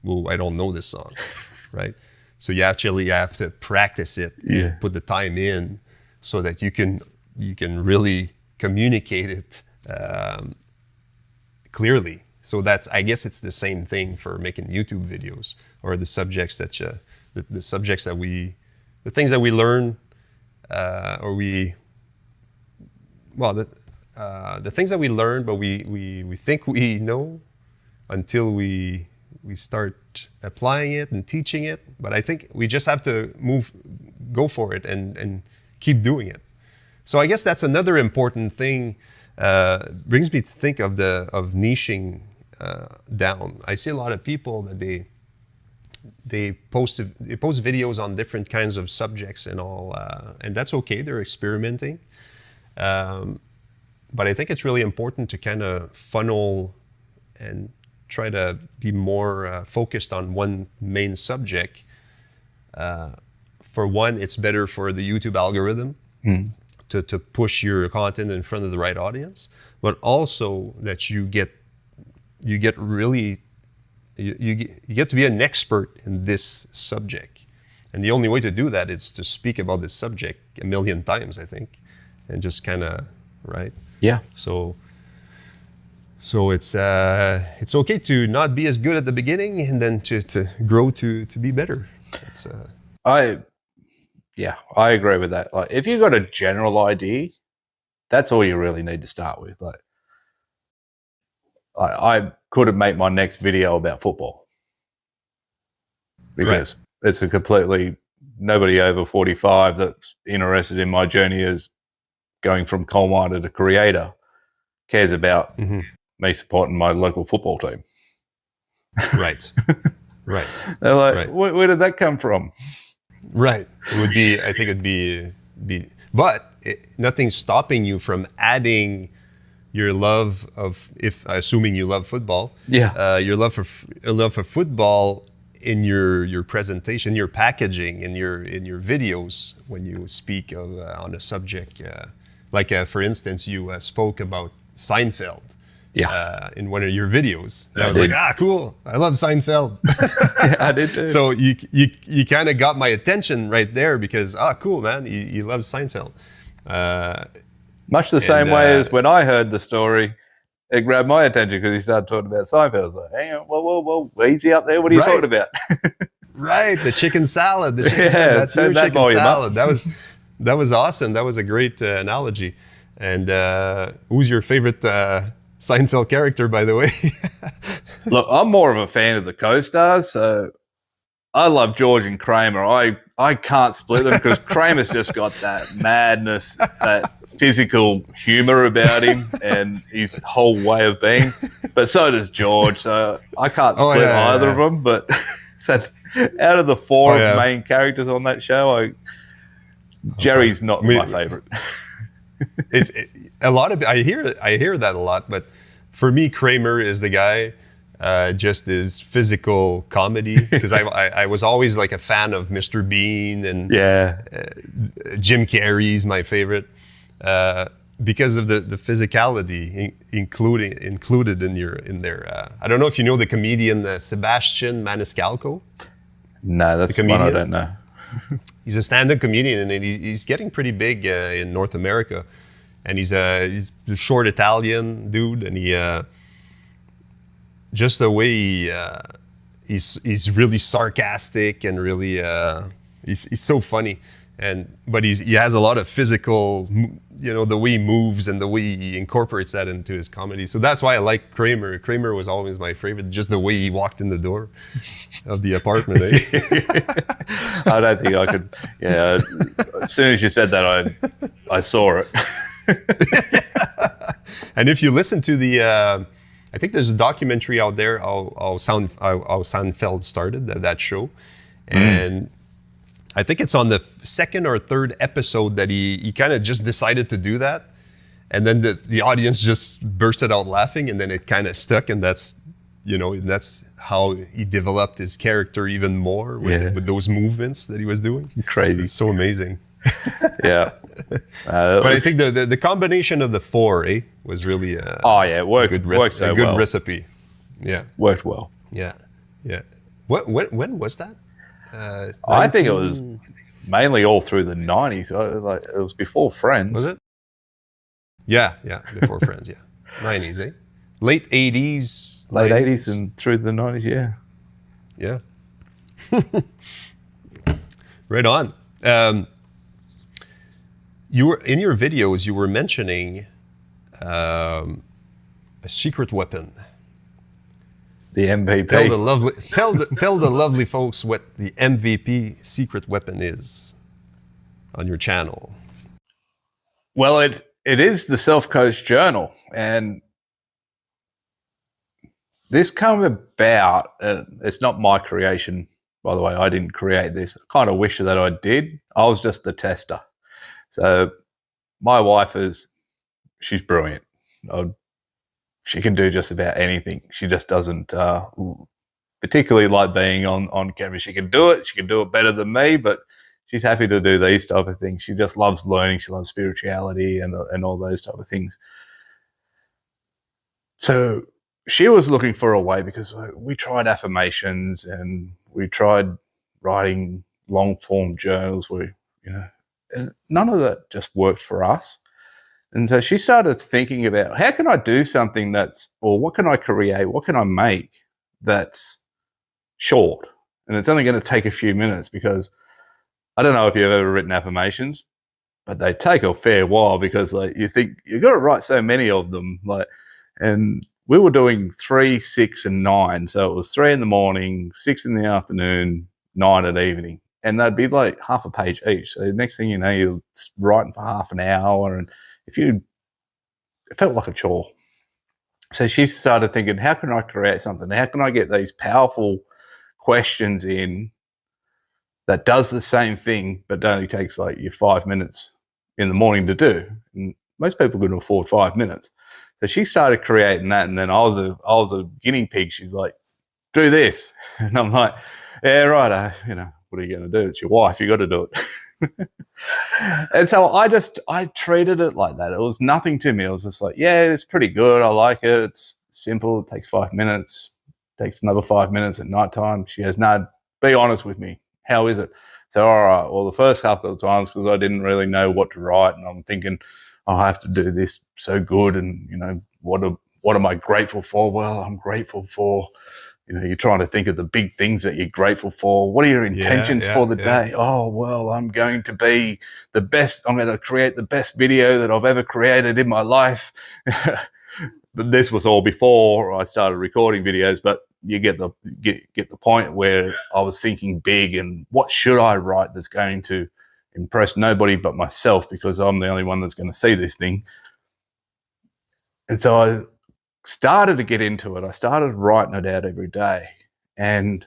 well, I don't know this song, right? So you have to practice it, and put the time in, so that you can really communicate it clearly. So I guess it's the same thing for making YouTube videos, or the subjects that the subjects that the things that we learn, the things that we learn, but we think we know until we start applying it and teaching it. But I think we just have to go for it and keep doing it. So I guess that's another important thing. Brings me to think of niching down. I see a lot of people that they post videos on different kinds of subjects and all, and that's okay. They're experimenting. But I think it's really important to kind of funnel and try to be more focused on one main subject. For one, it's better for the YouTube algorithm to push your content in front of the right audience, but also that you get to be an expert in this subject. And the only way to do that is to speak about this subject 1 million times, I think, and just kind of, right?
Yeah.
So it's okay to not be as good at the beginning, and then to grow to be better. It's
I agree with that. Like, if you've got a general idea, that's all you really need to start with. Like, I couldn't make my next video about football because it's a completely nobody over 45 that's interested in my journey as going from coal miner to creator cares about me supporting my local football team.
Right. Right.
They're like, where did that come from?
Right. It would be, I think it'd be but nothing's stopping you from adding your love of, if assuming you love football, your love for football in your presentation, your packaging, in your videos when you speak of on a subject. Like for instance, you spoke about Seinfeld. In one of your videos. I was like, cool. I love Seinfeld.
I did too.
So you kind of got my attention right there because, cool, man. You love Seinfeld.
Much the same way as when I heard the story, it grabbed my attention because he started talking about Seinfeld. I was like, hang on, whoa, easy up there. What are you talking about?
Right, the chicken salad. The chicken salad. That's your chicken salad. That was awesome. That was a great analogy. And who's your favorite Seinfeld character, by the way?
Look, I'm more of a fan of the co-stars, so I love George and Kramer. I can't split them because Kramer's just got that madness, that physical humor about him and his whole way of being. But so does George, so I can't split either of them. But so out of the four main characters on that show, Jerry's not my favorite.
It's a lot of I hear that a lot, but for me, Kramer is the guy. Just his physical comedy, because I was always like a fan of Mr. Bean and Jim Carrey's my favorite because of the physicality included in their. I don't know if you know the comedian Sebastian Maniscalco.
No, that's the one I don't know.
He's a stand-up comedian, and he's getting pretty big in North America. And he's a short Italian dude, and he just the way he's really sarcastic and really he's so funny, but he has a lot of physical, the way he moves and the way he incorporates that into his comedy. So that's why I like Kramer. Kramer was always my favorite, just the way he walked in the door of the apartment.
I don't think I could. Yeah, as soon as you said that, I saw it.
And if you listen to the, I think there's a documentary out there how Seinfeld started, that show, and I think it's on the second or third episode that he kind of just decided to do that, and then the audience just bursted out laughing, and then it kind of stuck, and that's how he developed his character even more with those movements that he was doing.
Crazy,
it's so amazing.
Yeah.
But I think the combination of the four was really
worked
a good
well.
recipe. Yeah,
worked well.
Yeah. When was that?
I think it was mainly all through the 90s. Like, it was before Friends.
Was it? Yeah, before Friends. Yeah, 90s, late 80s.
Late 80s and through the 90s.
Yeah. Right on. You were in your videos. You were mentioning a secret weapon.
The MVP.
Tell the lovely folks what the MVP secret weapon is on your channel.
Well, it is the Self-Coach Journal, and this came about. It's not my creation, by the way. I didn't create this. I kind of wish that I did. I was just the tester. So my wife she's brilliant. She can do just about anything. She just doesn't particularly like being on camera. She can do it. She can do it better than me, but she's happy to do these type of things. She just loves learning. She loves spirituality and all those type of things. So she was looking for a way, because we tried affirmations and we tried writing long form journals where, and none of that just worked for us. And so she started thinking about, how can I do something what can I create? What can I make that's short And it's only going to take a few minutes, because I don't know if you've ever written affirmations, but they take a fair while, because like you think you've got to write so many of them. And we were doing 3, 6, and 9. So it was 3 in the morning, 6 in the afternoon, 9 at evening. And they'd be like half a page each. So the next thing you know, you're writing for half an hour. And it felt like a chore. So she started thinking, how can I create something? How can I get these powerful questions in that does the same thing, but only takes like your 5 minutes in the morning to do? And most people couldn't afford 5 minutes. So she started creating that, and then I was a guinea pig. She's like, do this. And I'm like, yeah, right. What are you going to do? It's your wife. You got to do it. And so I treated it like that. It was nothing to me. It was just like, yeah, it's pretty good. I like it. It's simple. It takes 5 minutes. Takes another 5 minutes at nighttime. She goes, no, be honest with me. How is it? So, all right. Well, the first couple of times, because I didn't really know what to write, and I'm thinking, I have to do this so good, and what am I grateful for? Well, I'm grateful for, you're trying to think of the big things that you're grateful for. What are your intentions for the day? Oh, well, I'm going to be the best. I'm going to create the best video that I've ever created in my life. But this was all before I started recording videos. But you get the point where I was thinking big, and what should I write that's going to impress nobody but myself, because I'm the only one that's going to see this thing. And so I started to get into it. I started writing it out every day. And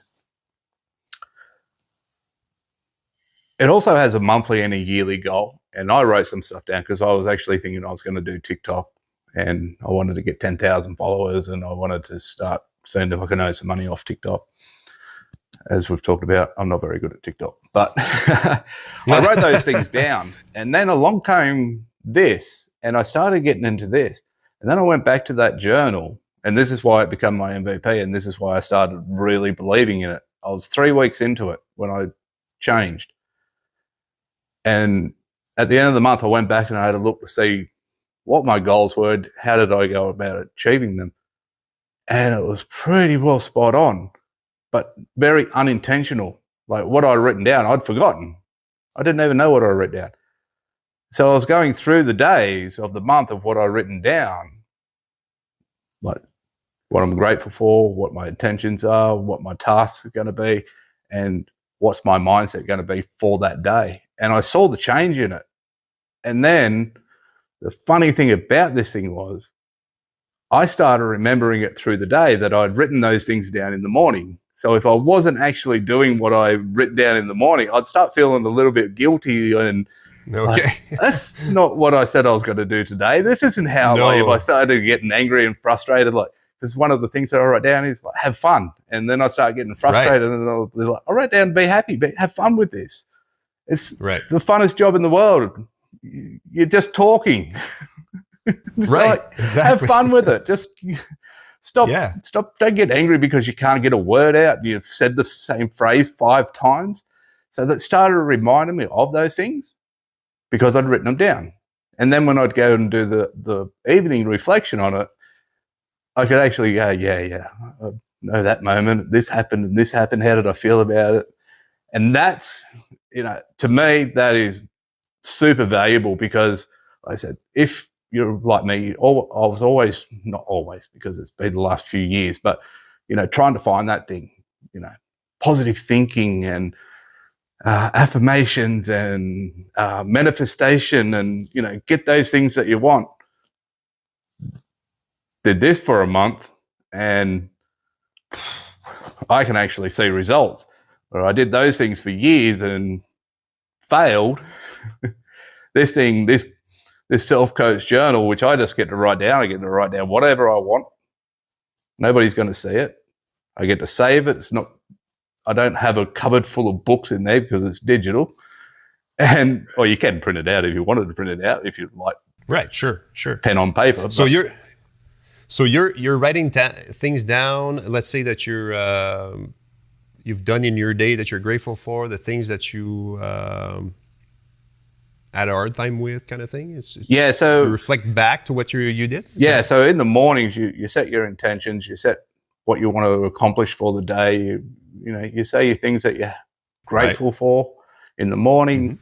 it also has a monthly and a yearly goal. And I wrote some stuff down because I was actually thinking I was going to do TikTok, and I wanted to get 10,000 followers, and I wanted to start seeing if I can earn some money off TikTok. As we've talked about, I'm not very good at TikTok, but I wrote those things down. And then along came this, and I started getting into this. And then I went back to that journal, and this is why it became my MVP, and this is why I started really believing in it. I was 3 weeks into it when I changed. And at the end of the month, I went back and I had a look to see what my goals were, how did I go about achieving them. And it was pretty well spot on, but very unintentional. Like what I'd written down, I'd forgotten. I didn't even know what I'd written down. So I was going through the days of the month of what I'd written down, like what I'm grateful for, what my intentions are, what my tasks are going to be, and what's my mindset going to be for that day. And I saw the change in it. And then the funny thing about this thing was I started remembering it through the day that I'd written those things down in the morning. So if I wasn't actually doing what I written down in the morning, I'd start feeling a little bit guilty and that's not what I said I was going to do today. This isn't how, if I started getting angry and frustrated, because one of the things that I write down is have fun. And then I start getting frustrated and I'll write down, be happy, have fun with this. It's the funnest job in the world. You're just talking. Exactly. Have fun with it. Just stop. Don't get angry because you can't get a word out and you've said the same phrase 5 times. So that started reminding me of those things because I'd written them down. And then when I'd go and do the evening reflection on it, I could actually go, I know that moment, this happened and this happened. How did I feel about it? And that's, to me, that is super valuable because, like I said, if you're like me, I was always, not always because it's been the last few years, but, trying to find that thing, positive thinking and affirmations and manifestation and, get those things that you want. Did this for a month and I can actually see results. Or I did those things for years and failed. This self-coach journal, which I just get to write down, I get to write down whatever I want. Nobody's going to see it. I get to save it. I don't have a cupboard full of books in there because it's digital. Or you can print it out if you wanted to print it out, if you like.
Right, sure. Pen
on paper.
So you're writing things down. Let's say that you've done in your day that you're grateful for, the things that you had a hard time with, kind of thing. So you reflect back to what you did. So in the mornings you set your intentions, you set what you want to accomplish for the day.
you say your things that you're grateful for in the morning,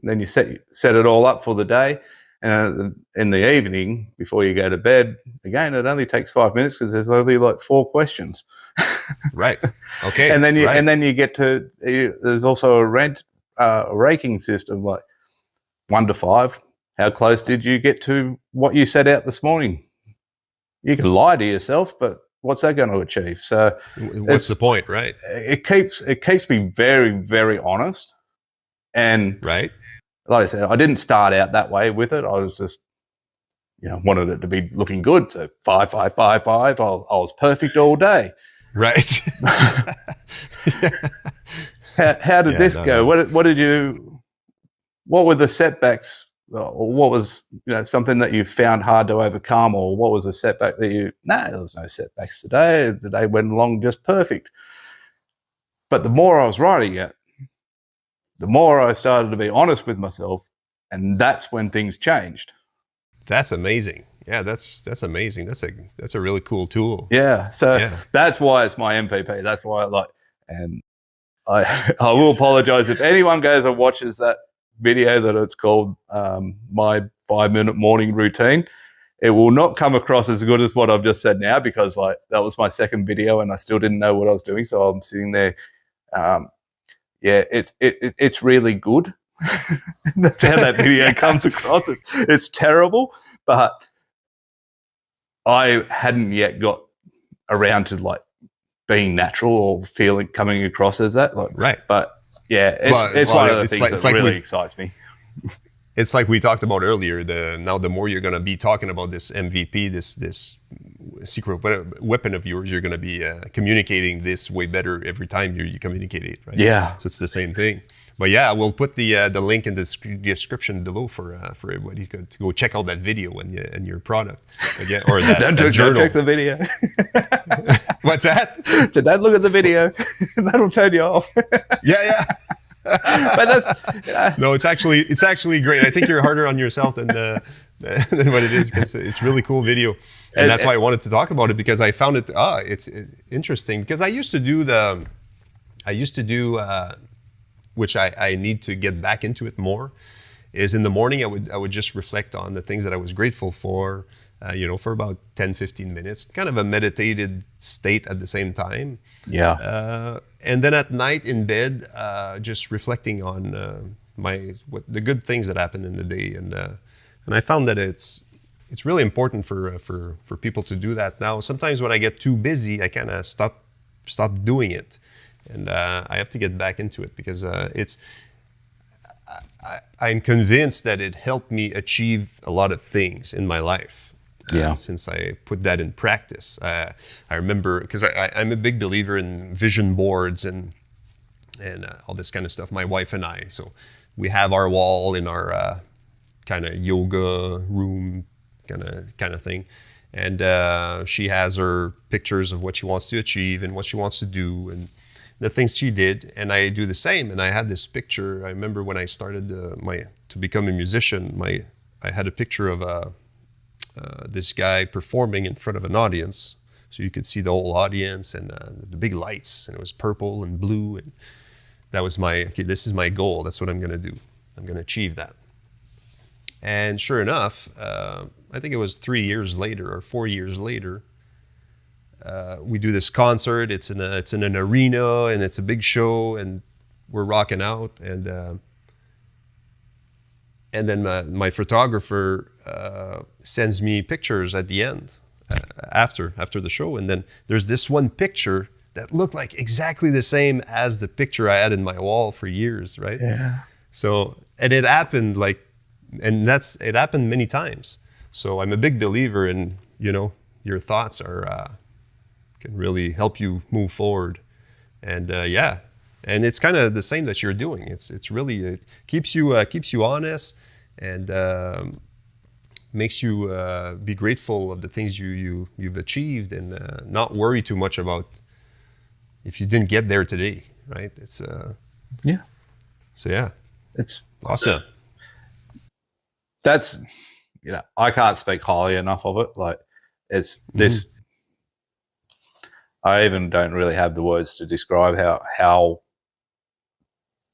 then you set it all up for the day. And in the evening, before you go to bed, again, it only takes 5 minutes because there's only like 4 questions.
Right. Okay.
And then you get to, there's also a raking system, like 1 to 5. How close did you get to what you set out this morning? You can lie to yourself, but what's that going to achieve? So
what's the point, right?
It keeps me very, very honest. And
right.
Like I said, I didn't start out that way with it. I was just, wanted it to be looking good. So 5, 5, 5, 5. I was perfect all day.
Right.
How did this go? No. What were the setbacks? Or what was, something that you found hard to overcome? Or what was a setback that there was no setbacks today. The day went along just perfect. But the more I was writing it, the more I started to be honest with myself, and that's when things changed.
That's amazing. Yeah, that's amazing. That's a really cool tool.
Yeah. So that's why it's my MVP. That's why I like, and I will apologize if anyone goes and watches that video that it's called my 5-minute morning routine. It will not come across as good as what I've just said now, because that was my second video and I still didn't know what I was doing. So I'm sitting there. It's really good. That's how that video comes across. It's terrible, but I hadn't yet got around to being natural or coming across as that. Right. But yeah, it's one of the things that really excites me.
It's like we talked about earlier. The more you're going to be talking about this MVP, this secret weapon of yours, you're going to be communicating this way better every time you communicate it, right?
Yeah.
So it's the same thing. But yeah, we'll put the link in the description below for everybody to go check out that video and your product. Or that
don't check the video.
What's that?
So don't look at the video. That'll turn you off.
Yeah.
But that's
no, it's actually great. I think you're harder on yourself than what it is, because it's really cool video, and that's why I wanted to talk about it, because I found it's interesting, because I used to do which I need to get back into it more, is in the morning I would just reflect on the things that I was grateful for, for about 10-15 minutes, kind of a meditated state at the same time.
Yeah.
And then at night in bed, just reflecting on the good things that happened in the day, and I found that it's really important for people to do that now. Sometimes when I get too busy, I kind of stop doing it, and I have to get back into it, because I'm convinced that it helped me achieve a lot of things in my life. Since I put that in practice. I remember, because I'm a big believer in vision boards and all this kind of stuff, my wife and I. So we have our wall in our kind of yoga room kind of thing. And she has her pictures of what she wants to achieve and what she wants to do and the things she did. And I do the same. And I had this picture. I remember when I started to become a musician, I had a picture of this guy performing in front of an audience, so you could see the whole audience and the big lights, and it was purple and blue, and that was this is my goal. That's what I'm going to do. I'm going to achieve that. And sure enough, I think it was 3 years later or 4 years later, we do this concert. It's in an arena, and it's a big show, and we're rocking out, and then my photographer sends me pictures at the end, after the show. And then there's this one picture that looked like exactly the same as the picture I had in my wall for years, right?
Yeah.
So, and it happened it happened many times. So I'm a big believer in, your thoughts can really help you move forward. And and it's kind of the same that you're doing. It's really, it keeps you honest, and makes you be grateful of the things you've achieved, and not worry too much about if you didn't get there today, right? It's
yeah.
So yeah,
it's
awesome.
That's I can't speak highly enough of it. Like it's this. I even don't really have the words to describe how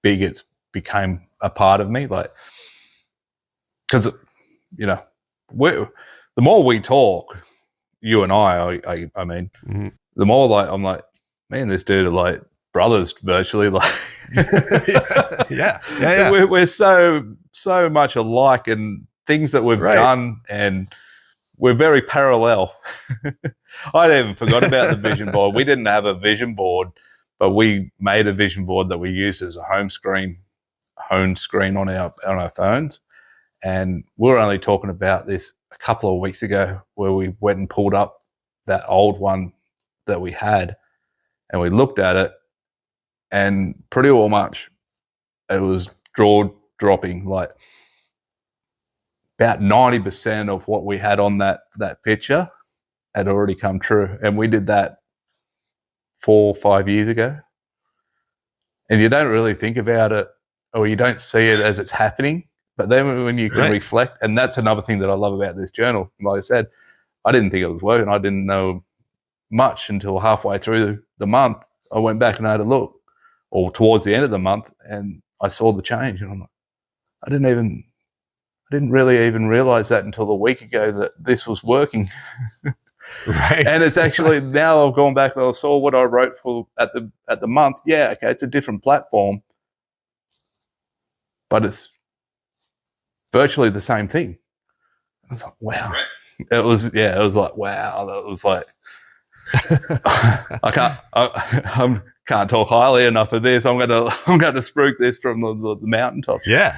big it's became a part of me. Like, because, you know, the more we talk, you and I mean,
Mhm.
the more like I'm like, man, this dude are like brothers virtually. Like,
Yeah.
we're so much alike in things that we've
Right.
done, and we're very parallel. I'd even forgot about the vision board. We didn't have a vision board, but we made a vision board that we used as a home screen on our phones. And we were only talking about this a couple of weeks ago, where we went and pulled up that old one that we had, and we looked at it, and pretty well much it was dropping. Like about 90% of what we had on that picture had already come true. And we did that 4 or 5 years ago. And you don't really think about it, or you don't see it as it's happening. But then when you can reflect, and that's another thing that I love about this journal. Like I said, I didn't think it was working. I didn't know much until halfway through the month. I went back and had a look, or towards the end of the month, and I saw the change. And I'm like, I didn't really even realize that until a week ago that this was working.
Right.
And it's actually, now I've gone back and I saw what I wrote for at the month. Yeah, okay, it's a different platform, but it's virtually the same thing. I was like, wow.
Right.
It was like, wow. That was like, I can't talk highly enough of this. I'm going to spruik this from the mountaintops.
Yeah.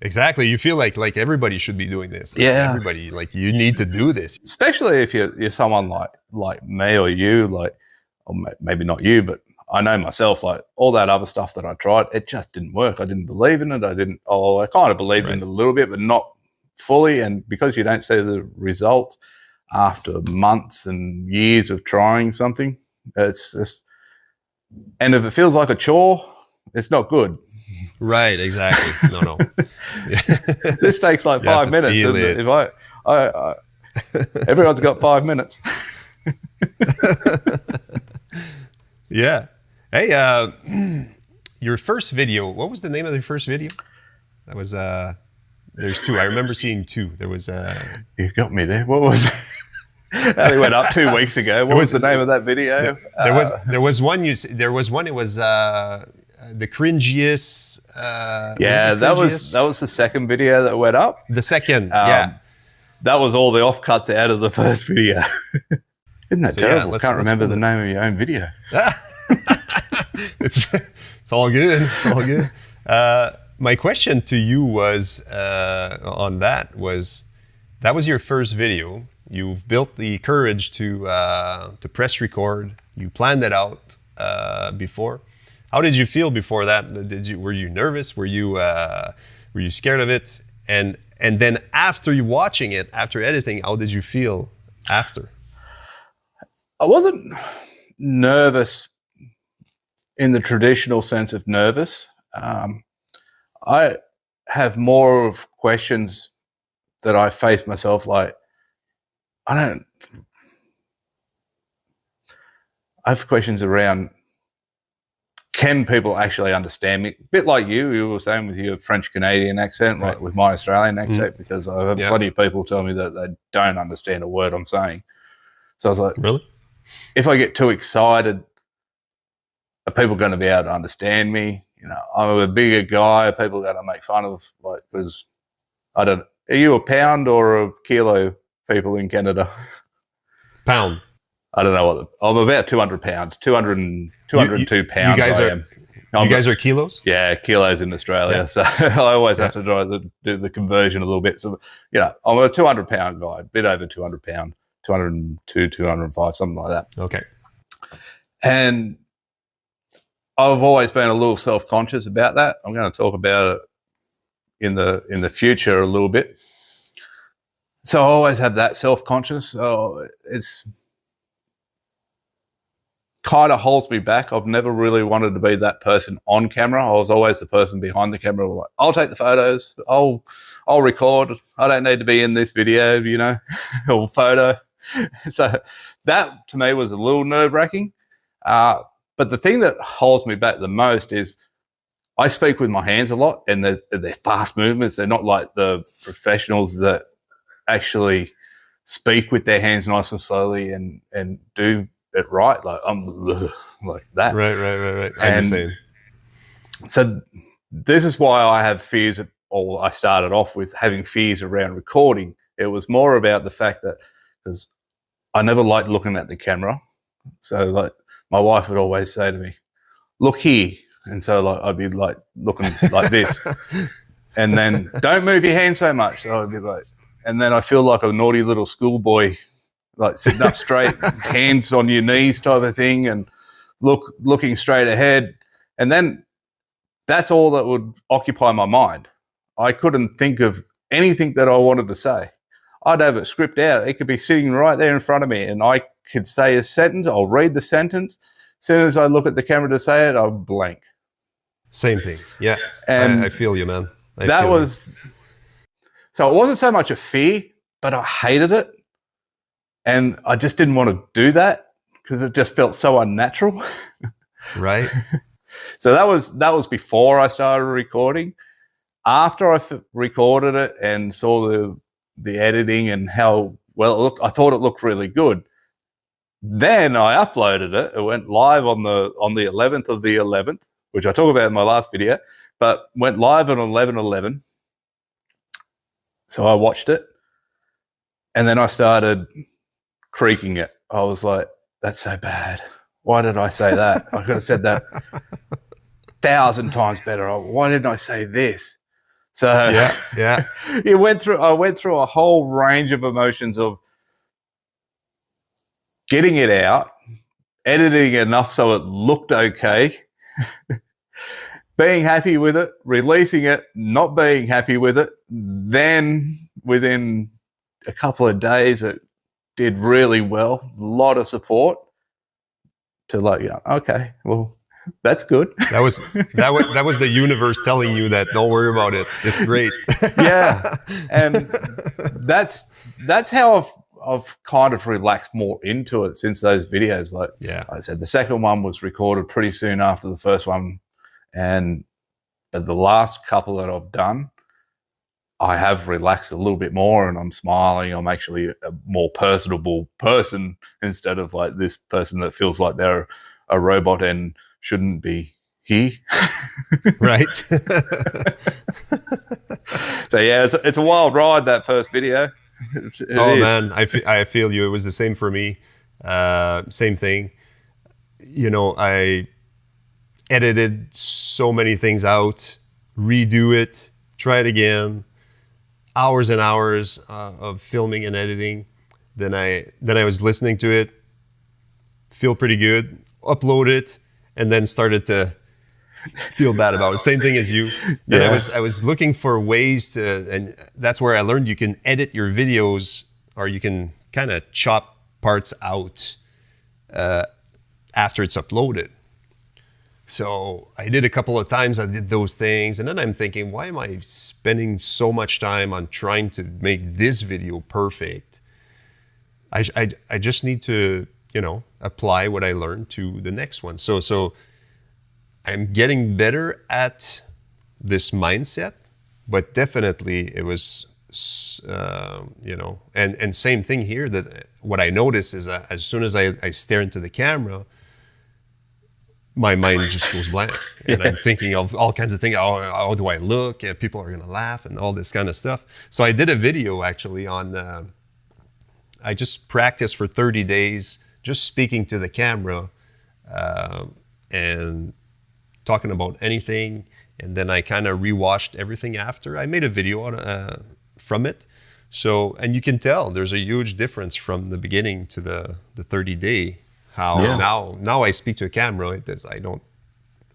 Exactly. You feel like everybody should be doing this.
Yeah.
Everybody, like, you need to do this.
Especially if you're someone like me or you, like, or maybe not you, but I know myself, like all that other stuff that I tried, it just didn't work. I didn't believe in it. I kind of believed in it a little bit, but not fully. And because you don't see the results after months and years of trying something, it's just, and if it feels like a chore, it's not good.
Right, exactly. No.
This takes like 5 minutes. If I everyone's got 5 minutes.
Yeah. Hey, your first video, what was the name of your first video? That was, there's two. I remember seeing two. There was...
You got me there. What was it? It only went up 2 weeks ago. What was the name of that video?
There was one, it was the cringiest...
that was the second video that went up.
The second, yeah.
That was all the offcuts out of the first video. Isn't that terrible?
Yeah,
I can't remember the name of your own video.
It's all good. It's all good. My question to you was that was your first video. You've built the courage to press record. You planned it out before. How did you feel before that? Were you nervous? Were you scared of it? And then after you watching it, after editing, how did you feel after?
I wasn't nervous in the traditional sense of nervous. I have more of questions that I face myself, like, I have questions around, can people actually understand me? A bit like you were saying with your French-Canadian accent, like with my Australian accent, because I have plenty of people tell me that they don't understand a word I'm saying. So I was like,
really?
If I get too excited, are people going to be able to understand me? You know, I'm a bigger guy. Are people going to make fun of, like, because are you a pound or a kilo people in Canada?
Pound.
I don't know I'm about 200 pounds, 202 pounds.
You guys are kilos?
Yeah, kilos in Australia. Yeah. So I always have to do the conversion a little bit. So, you know, I'm a 200 pound guy, a bit over 200 pound. 202, 205, something like that.
Okay.
And I've always been a little self-conscious about that. I'm going to talk about it in the future a little bit. So I always have that self-conscious. So it's kind of holds me back. I've never really wanted to be that person on camera. I was always the person behind the camera. Like, I'll take the photos. I'll record. I don't need to be in this video, you know, or photo. So that to me was a little nerve-wracking. But the thing that holds me back the most is I speak with my hands a lot, and they're fast movements. They're not like the professionals that actually speak with their hands nice and slowly and do it right. Like I'm like that.
Right. I'm the same.
So this is why I have fears, or I started off with having fears around recording. It was more about the fact that because I never liked looking at the camera. So like my wife would always say to me, "Look here." And so like I'd be like looking like this, and then don't move your hand so much. So I'd be like, and then I feel like a naughty little schoolboy, like sitting up straight, hands on your knees type of thing, and looking straight ahead. And then that's all that would occupy my mind. I couldn't think of anything that I wanted to say. I'd have it script out. It could be sitting right there in front of me, and I could say a sentence. I'll read the sentence. As soon as I look at the camera to say it, I'll blank.
Same thing. Yeah.
And
I feel you, man.
So it wasn't so much a fear, but I hated it. And I just didn't want to do that because it just felt so unnatural.
Right.
So that was before I started recording. After I recorded it and saw the editing and how well it looked, I thought it looked really good. Then I uploaded it. It went live on the 11th of the 11th, which I talk about in my last video, but went live on 11/11. So I watched it, and then I started creaking it. I was like, "That's so bad. Why did I say that? I could have said that 1,000 times better. Why didn't I say this?" So
yeah.
I went through a whole range of emotions of getting it out, editing enough so it looked okay, being happy with it, releasing it, not being happy with it. Then within a couple of days, it did really well. A lot of support to like, yeah, okay, well, that's good.
That was the universe telling you that don't worry about it. It's great.
Yeah, and that's how I've kind of relaxed more into it since those videos. Like I said, the second one was recorded pretty soon after the first one, and the last couple that I've done, I have relaxed a little bit more, and I'm smiling. I'm actually a more personable person instead of like this person that feels like they're a robot and shouldn't be here.
Right.
So yeah, it's a wild ride, that first video. It is.
Man, I feel you. It was the same for me. Same thing. You know, I edited so many things out, redo it, try it again. Hours and hours of filming and editing. Then I was listening to it, feel pretty good, upload it, and then started to feel bad about it. Same thing as you. And I was looking for ways to, and that's where I learned you can edit your videos, or you can kind of chop parts out after it's uploaded. So I did a couple of times, I did those things, and then I'm thinking, why am I spending so much time on trying to make this video perfect? I just need to, apply what I learned to the next one. So I'm getting better at this mindset, but definitely it was, and same thing here, that what I notice is as soon as I stare into the camera, my mind just goes blank, and I'm thinking of all kinds of things. How do I look? People are going to laugh and all this kind of stuff. So I did a video actually on, I just practiced for 30 days, just speaking to the camera and talking about anything. And then I kind of rewatched everything after. I made a video from it. So, and you can tell there's a huge difference from the beginning to the 30-day. Now I speak to a camera,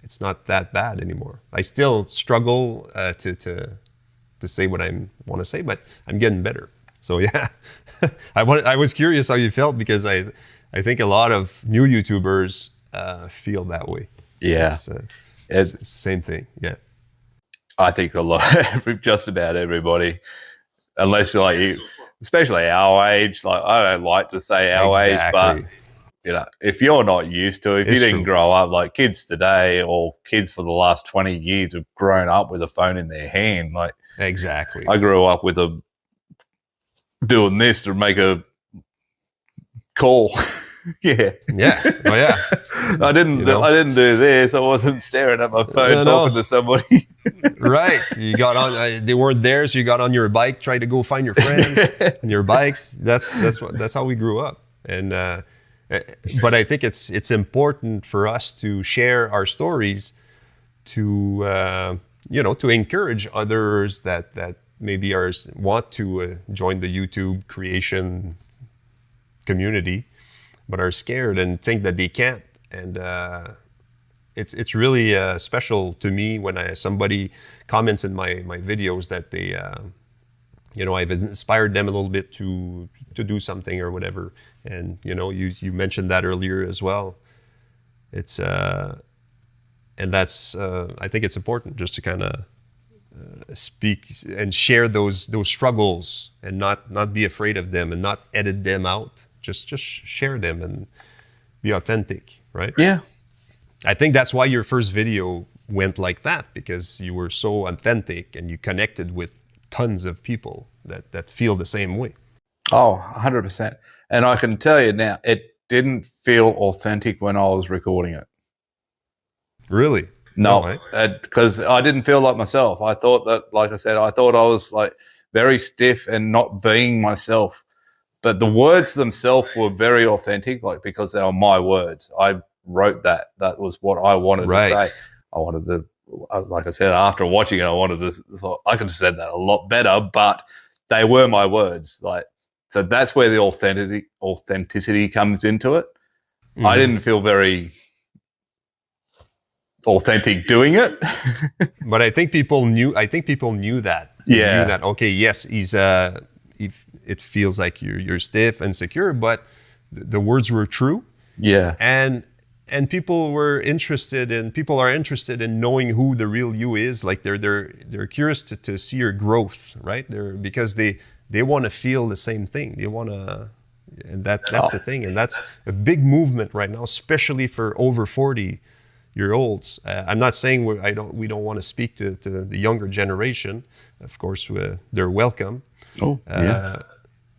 it's not that bad anymore. I still struggle to say what I want to say, but I'm getting better. So yeah, I was curious how you felt, because I think a lot of new YouTubers feel that way.
Yeah,
it's the same thing. Yeah,
I think just about everybody, unless especially our age. Like, I don't like to say our age, but if you're not used to it, if you didn't grow up like kids today or kids for the last 20 years have grown up with a phone in their hand. Like,
exactly.
I grew up with doing this to make a call. Yeah.
Oh yeah.
I didn't do this. I wasn't staring at my phone talking to somebody.
Right. You got on. They weren't there, so you got on your bike, tried to go find your friends and your bikes. That's how we grew up. And but I think it's important for us to share our stories to to encourage others that maybe want to join the YouTube creation community, but are scared and think that they can't. And it's really special to me when somebody comments in my videos that they I've inspired them a little bit to do something or whatever. And you mentioned that earlier as well. It's and that's I think it's important just to kind of speak and share those struggles and not be afraid of them and not edit them out. Just share them and be authentic, right?
Yeah.
I think that's why your first video went like that, because you were so authentic and you connected with tons of people that feel the same way.
Oh, 100%. And I can tell you now, it didn't feel authentic when I was recording it.
Really?
No, because I didn't feel like myself. I thought that, like I said, I thought I was like very stiff and not being myself. But the words themselves were very authentic, like, because they were my words. I wrote that. That was what I wanted to say. I wanted to, like I said, after watching it, thought I could have said that a lot better, but they were my words. Like, so that's where the authenticity comes into it. Mm-hmm. I didn't feel very authentic doing it.
But I think people knew that.
Yeah.
Knew that, okay, yes, it feels like you're stiff and secure, but the words were true.
Yeah.
And people are interested in knowing who the real you is. Like they're curious to see your growth, right? Because they want to feel the same thing. They want to, and that's the thing. And that's a big movement right now, especially for over 40-year-olds. I'm not saying we don't want to speak to the younger generation. Of course, they're welcome.
Oh, yeah.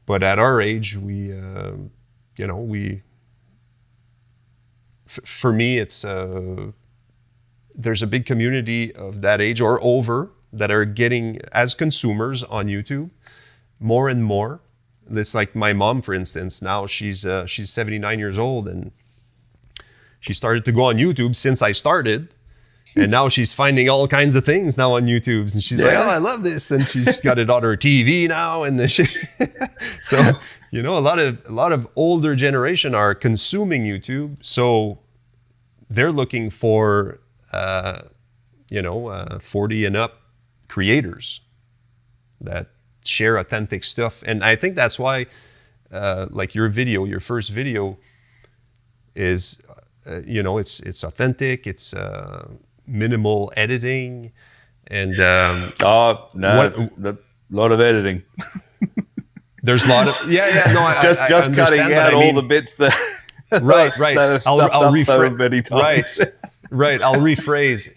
But at our age, for me, it's there's a big community of that age or over that are getting, as consumers on YouTube, more and more. It's like my mom, for instance. Now she's 79 years old, and she started to go on YouTube since I started. And now she's finding all kinds of things now on YouTube, and she's like, "Oh, I love this!" And she's got it on her TV now, and so a lot of older generation are consuming YouTube, so they're looking for 40 and up creators that share authentic stuff, and I think that's why, like your first video, is it's authentic, it's minimal editing, and
a lot of editing.
There's a lot of
just cutting out all the bits that
right
that are stuffed up so many times.
Right. I'll rephrase.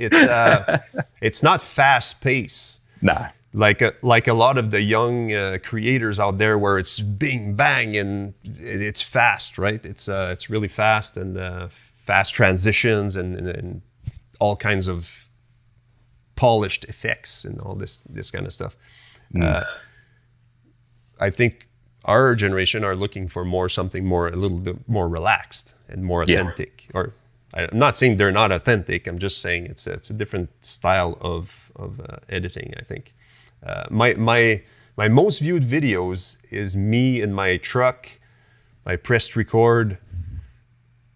It's not fast pace.
Nah.
Like a lot of the young creators out there, where it's bing bang and it's fast, right? It's really fast, and fast transitions and all kinds of polished effects and all this kind of stuff. I think our generation are looking for something a little bit more relaxed and more authentic. Yeah. Or I'm not saying they're not authentic. I'm just saying it's a different style of editing, I think. My most viewed videos is me in my truck. I pressed record.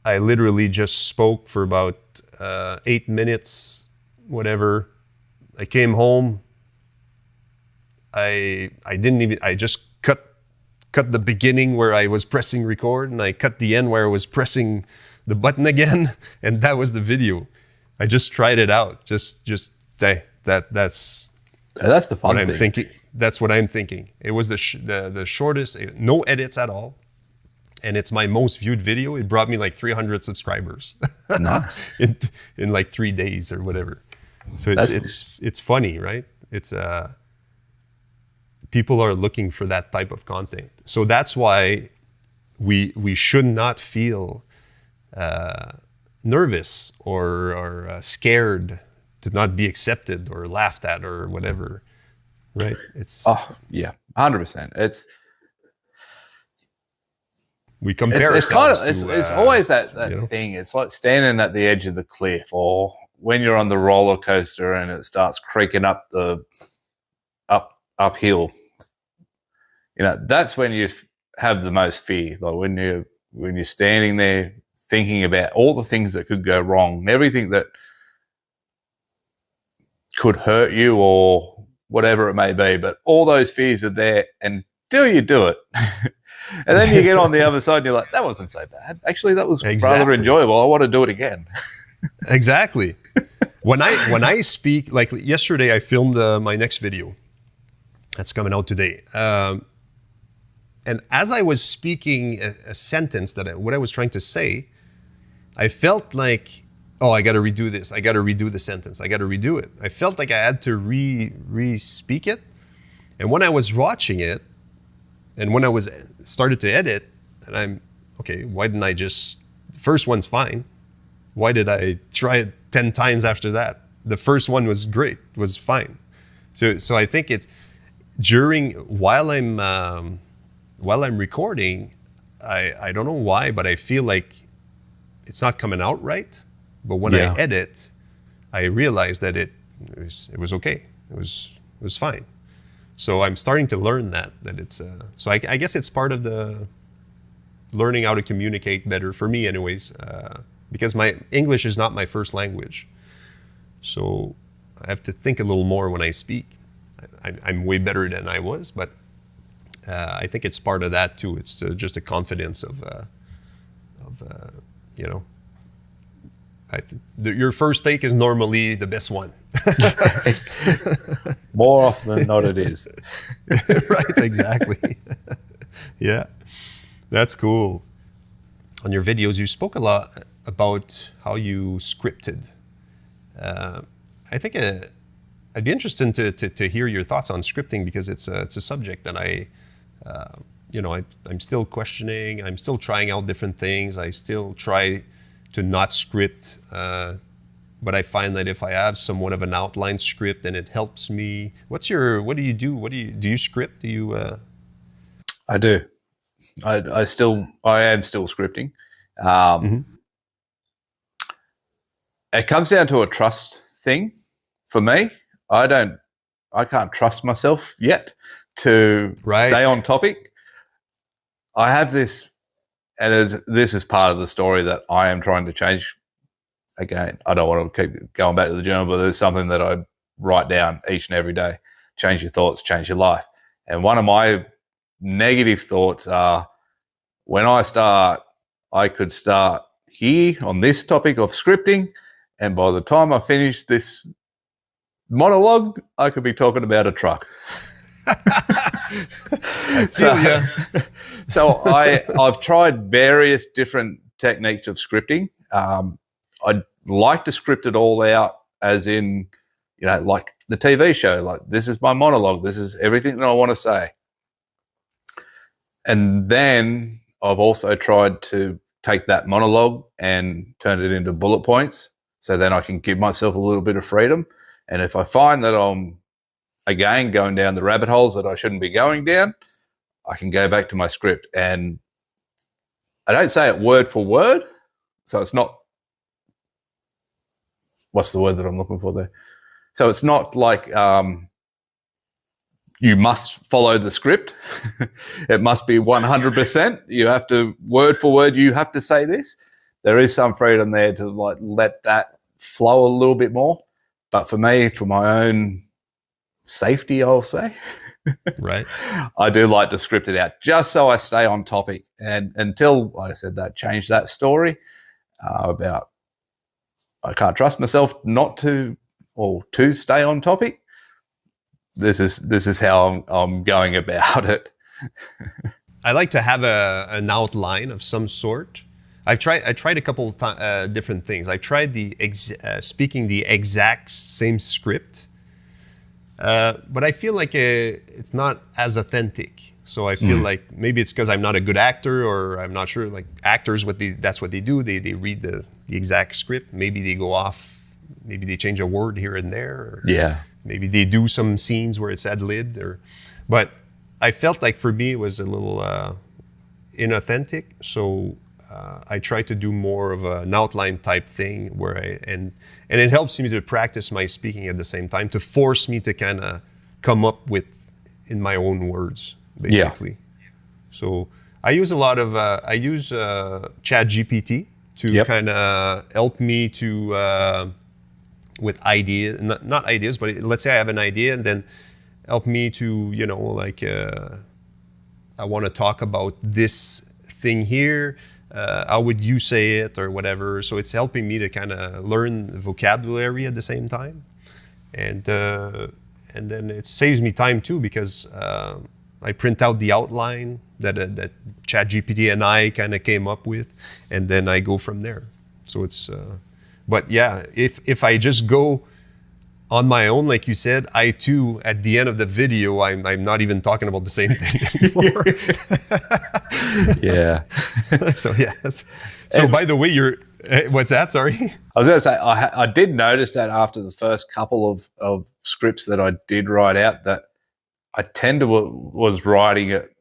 I literally just spoke for about 8 minutes, whatever. I came home. I just cut the beginning where I was pressing record, and I cut the end where I was pressing the button again, and that was the video. I just tried it out. That's
the fun
what
thing.
I'm thinking. That's what I'm thinking. It was the shortest, no edits at all. And it's my most viewed video. It brought me like 300 subscribers.
Nice.
in like 3 days or whatever. So it's funny, right? It's people are looking for that type of content. So that's why we should not feel nervous or scared to not be accepted or laughed at or whatever, right? It's
100%.
We compare
it's
ourselves
kind of
to,
it's always that
you know?
thing. It's like standing at the edge of the cliff, or when you're on the roller coaster and it starts creaking up the uphill. You know, that's when you have the most fear. Like when you're standing there thinking about all the things that could go wrong, everything that could hurt you or whatever it may be. But all those fears are there until you do it. And then you get on the other side and you're like, that wasn't so bad. Actually, that was rather enjoyable. I want to do it again.
Exactly. When I speak, like yesterday, I filmed my next video that's coming out today. And as I was speaking a sentence what I was trying to say, I felt like, oh, I got to redo this. I got to redo the sentence. I got to redo it. I felt like I had to re-speak it. And when I was watching it, and when I started to edit, and I'm, okay, why didn't I the first one's fine. Why did I try it 10 times after that? The first one was great, was fine. So I think it's while I'm recording, I don't know why, but I feel like it's not coming out right. But when I edit, I realize that it was okay. It was fine. So I'm starting to learn that it's so I guess it's part of the learning how to communicate better for me, anyways, because my English is not my first language. So I have to think a little more when I speak. I'm way better than I was, but I think it's part of that too. It's just a confidence of you know. Your first take is normally the best one.
More often than not, it is.
Right, exactly. Yeah, that's cool. On your videos, you spoke a lot about how you scripted. I think I'd be interested to hear your thoughts on scripting, because it's a subject that I'm still questioning. I'm still trying out different things. I still try to not script, but I find that if I have somewhat of an outline script, then it helps me. What do you do? Do you script? Do you?
I do. I am still scripting. It comes down to a trust thing for me. I can't trust myself yet to stay on topic. I have this, and this is part of the story that I am trying to change. Again, I don't want to keep going back to the journal, but there's something that I write down each and every day. Change your thoughts, change your life. And one of my negative thoughts are, when I could start here on this topic of scripting, and by the time I finish this monologue, I could be talking about a truck. So I've tried various different techniques of scripting. I'd like to script it all out, as in, like the TV show, like this is my monologue, this is everything that I want to say. And then I've also tried to take that monologue and turn it into bullet points, so then I can give myself a little bit of freedom. And if I find that I'm, again, going down the rabbit holes that I shouldn't be going down, I can go back to my script. And I don't say it word for word, so it's not, what's the word that I'm looking for there? So it's not like you must follow the script. It must be 100%. You have to, word for word, you have to say this. There is some freedom there to like let that flow a little bit more. But for me, for my own safety, I'll say,
right,
I do like to script it out just so I stay on topic. And until, like I said, change that story about I can't trust myself not to, or to stay on topic, this is how I'm going about it.
I like to have an outline of some sort. I tried a couple of different things. I tried speaking the exact same script, but I feel like it's not as authentic. So I feel like maybe it's because I'm not a good actor, or I'm not sure. Like actors, that's what they do. They read the exact script. Maybe they go off. Maybe they change a word here and there. Or maybe they do some scenes where it's ad-libbed. But I felt like for me it was a little inauthentic. So I try to do more of an outline type thing where and it helps me to practice my speaking at the same time, to force me to kind of come up with in my own words, basically. So I use a lot of Chat GPT to kind of help me to with ideas, not ideas, but let's say I have an idea, and then help me to, I want to talk about this thing here. How would you say it, or whatever? So it's helping me to kind of learn vocabulary at the same time, and then it saves me time too, because I print out the outline that ChatGPT and I kind of came up with, and then I go from there. So it's, but yeah, if I just go on my own, like you said, I too, at the end of the video, I'm not even talking about the same thing anymore.
Yeah.
So yes. So by the way, what's that? Sorry.
I was going to say, I did notice that after the first couple of scripts that I did write out, that I was writing it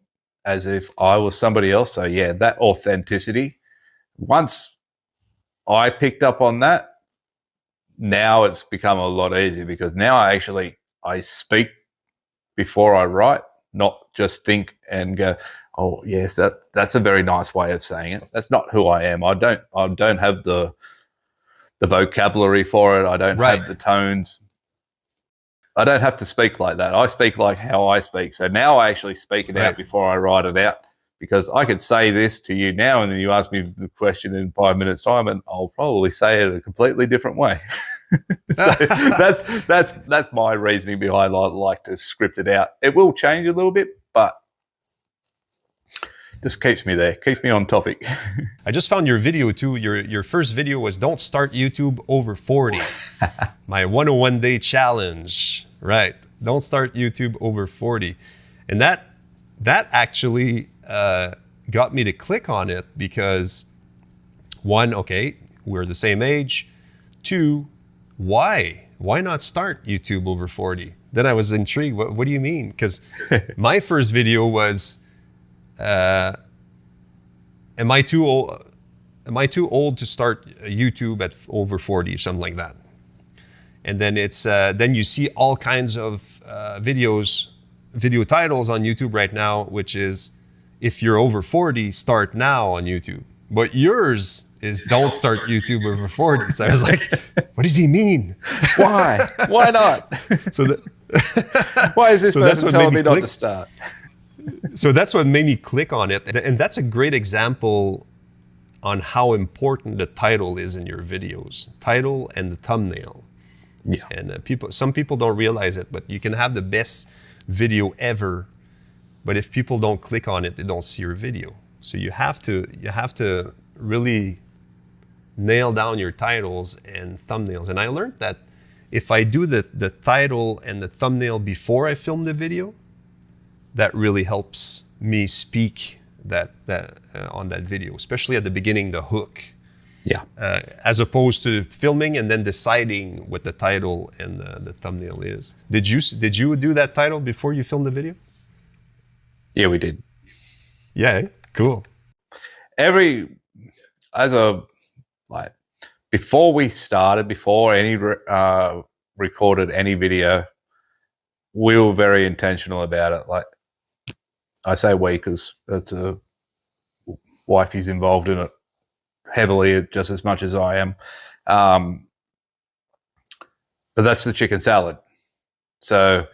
as if I was somebody else. So yeah, that authenticity. Once I picked up on that, now it's become a lot easier, because now I speak before I write, not just think and go, oh yes, that's a very nice way of saying it. That's not who I am. I don't have the vocabulary for it. I don't have the tones. I don't have to speak like that. I speak like how I speak. So now I actually speak it out before I write it out, because I could say this to you now, and then you ask me the question in 5 minutes time, and I'll probably say it a completely different way. So that's my reasoning behind I like to script it out. It will change a little bit, but just keeps me there, keeps me on topic.
I just found your video too. Your first video was "Don't Start YouTube Over 40," my 101 day challenge. Right, don't start YouTube over 40, and that actually got me to click on it, because one, okay, we're the same age. Two, why not start YouTube over 40? Then I was intrigued. What do you mean? Because my first video was, am I too old to start YouTube at over 40 or something like that? And then it's then you see all kinds of video titles on YouTube right now, which is, if you're over 40, start now on YouTube. But yours is don't start YouTube over 40. So I was like, what does he mean?
Why? Why not? Why is this person telling me not to start?
So that's what made me click on it. And that's a great example on how important the title is in your videos. Title and the thumbnail. Yeah. And some people don't realize it, but you can have the best video ever, but if people don't click on it, they don't see your video. So you have to really nail down your titles and thumbnails. And I learned that if I do the title and the thumbnail before I film the video, that really helps me speak on that video, especially at the beginning, the hook. Yeah. As opposed to filming and then deciding what the title and the thumbnail is. Did you do that title before you filmed the video?
Yeah, we did.
Yeah, cool.
Before any recorded any video, we were very intentional about it. Like, I say we because it's a wifey's involved in it heavily, just as much as I am. But that's the chicken salad. So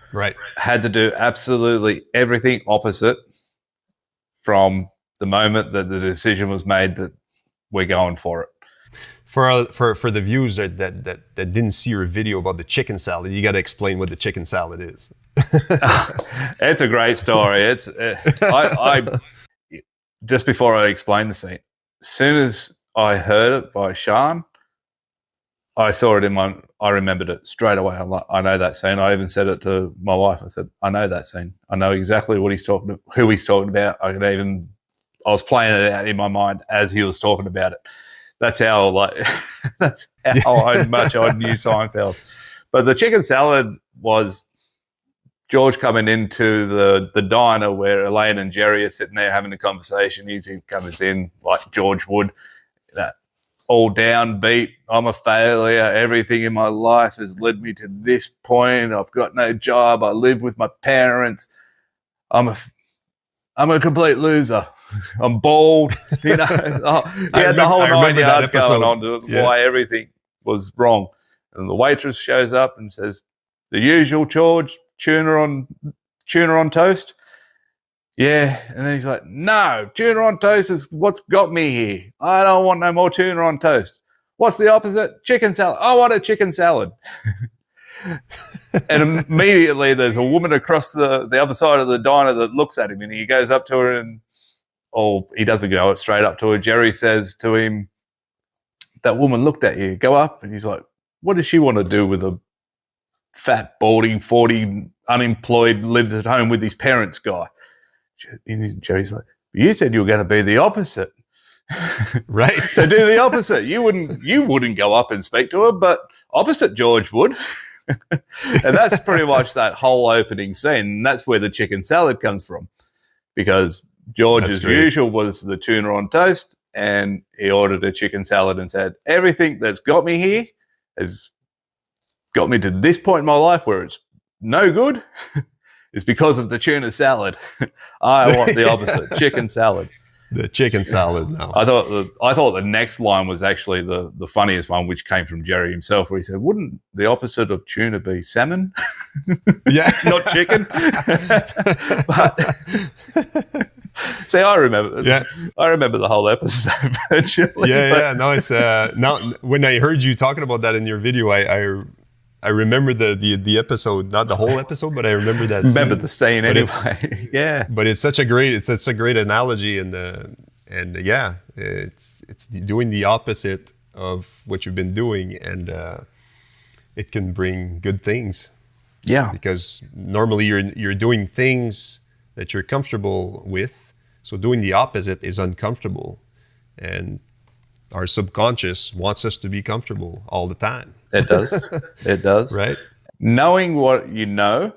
had to do absolutely everything opposite from the moment that the decision was made that we're going for it.
For the viewers that didn't see your video about the chicken salad, you got to explain what the chicken salad is.
It's a great story. It's I just before I explain the scene, as soon as I heard it by Sean, I saw it I remembered it straight away. I'm like, I know that scene. I even said it to my wife. I said, I know that scene. I know exactly what who he's talking about. I was playing it out in my mind as he was talking about it. That's how much I knew Seinfeld. But the chicken salad was George coming into the diner where Elaine and Jerry are sitting there having a conversation. He comes in like George would, all downbeat. I'm a failure. Everything in my life has led me to this point. I've got no job. I live with my parents. I'm a complete loser. I'm bald. He had the whole 9 yards going on to why everything was wrong. And the waitress shows up and says, "The usual, George, tuna on toast." Yeah, and then he's like, "No, tuna on toast is what's got me here. I don't want no more tuna on toast. What's the opposite? Chicken salad. I want a chicken salad." And immediately there's a woman across the other side of the diner that looks at him, and he goes up to her he doesn't go straight up to her. Jerry says to him, "That woman looked at you. Go up." And he's like, "What does she want to do with a fat, balding, 40, unemployed, lives at home with his parents guy?" And Jerry's like, "You said you were going to be the opposite."
Right.
So do the opposite. You wouldn't go up and speak to her, but opposite George would. And that's pretty much that whole opening scene. And that's where the chicken salad comes from, because George, as usual, was the tuna on toast, and he ordered a chicken salad and said, "Everything that's got me here has got me to this point in my life where it's no good is because of the tuna salad. I want the opposite, chicken salad."
The chicken salad now.
I thought the next line was actually the funniest one, which came from Jerry himself, where he said, "Wouldn't the opposite of tuna be salmon?"
Yeah.
Not chicken. But see, I remember. Yeah. I remember the whole episode virtually.
Yeah. No, it's now when I heard you talking about that in your video, I remember the episode, not the whole episode, but I remember that.
Remember the scene anyway. Yeah.
But it's such a great analogy, and yeah, it's doing the opposite of what you've been doing, and it can bring good things.
Yeah.
Because normally you're doing things that you're comfortable with, so doing the opposite is uncomfortable, and our subconscious wants us to be comfortable all the time.
It does. It does.
Right.
Knowing what you know,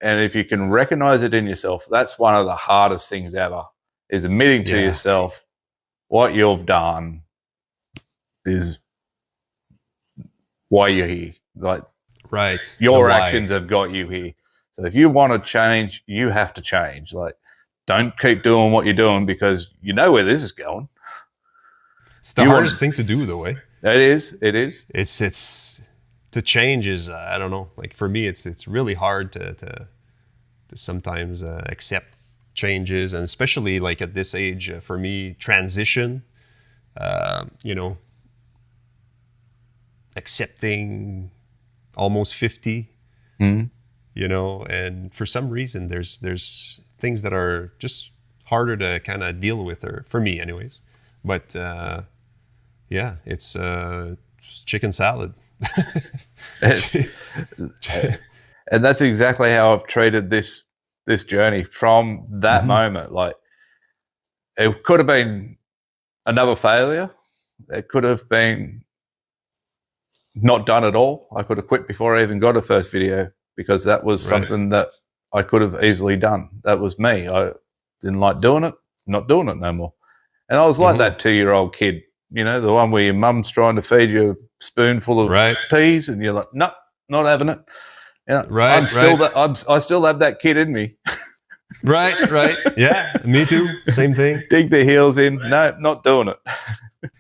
and if you can recognize it in yourself, that's one of the hardest things ever, is admitting to yourself what you've done is why you're here. Like,
right.
Your actions have got you here. So if you want to change, you have to change. Like, don't keep doing what you're doing because you know where this is going.
It's the hardest thing to do, though, eh?
It is.
It's to change is I don't know. Like for me, it's really hard to sometimes accept changes, and especially like at this age, for me, transition. Accepting almost 50.
Mm-hmm.
And for some reason, there's things that are just harder to kind of deal with, or for me, anyways. But yeah, it's chicken salad.
And that's exactly how I've treated this journey from that moment. Like, it could have been another failure. It could have been not done at all. I could have quit before I even got a first video, because that was something that I could have easily done. That was me. I didn't like doing it, not doing it no more. And I was like that 2-year-old kid, the one where your mum's trying to feed you a spoonful of peas and you're like, "No, not having it." I still have that kid in me.
Right. Yeah, me too. Same thing.
Dig their heels in. No, not doing it.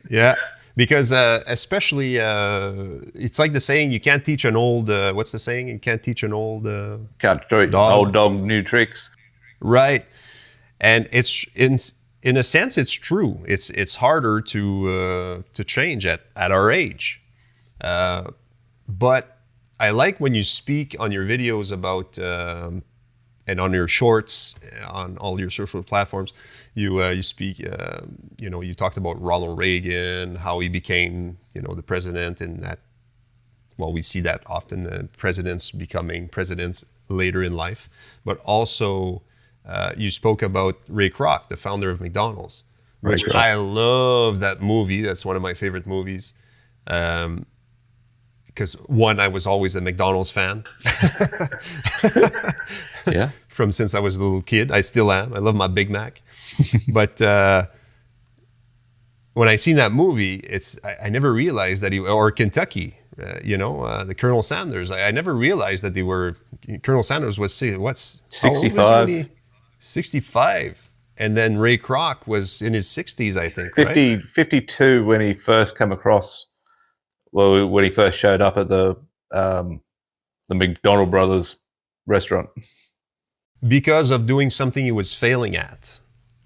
Yeah, because especially, it's like the saying, you can't teach an old, what's the saying? You can't teach an old...
Can't teach old dog new tricks.
Right. And in a sense, it's true. It's harder to change at our age, but I like when you speak on your videos about and on your shorts on all your social platforms. You speak. You talked about Ronald Reagan, how he became the president, and that. Well, we see that often, presidents becoming presidents later in life, but also. You spoke about Ray Kroc, the founder of McDonald's, which I love that movie. That's one of my favorite movies. Because one, I was always a McDonald's fan.
Yeah.
From since I was a little kid. I still am. I love my Big Mac. But when I seen that movie, I never realized that or Kentucky, the Colonel Sanders. I never realized that they were, Colonel Sanders was,
65.
65, and then Ray Kroc was in his 60s, I think.
52 when he first came across. Well, when he first showed up at the McDonald Brothers restaurant,
because of doing something he was failing at.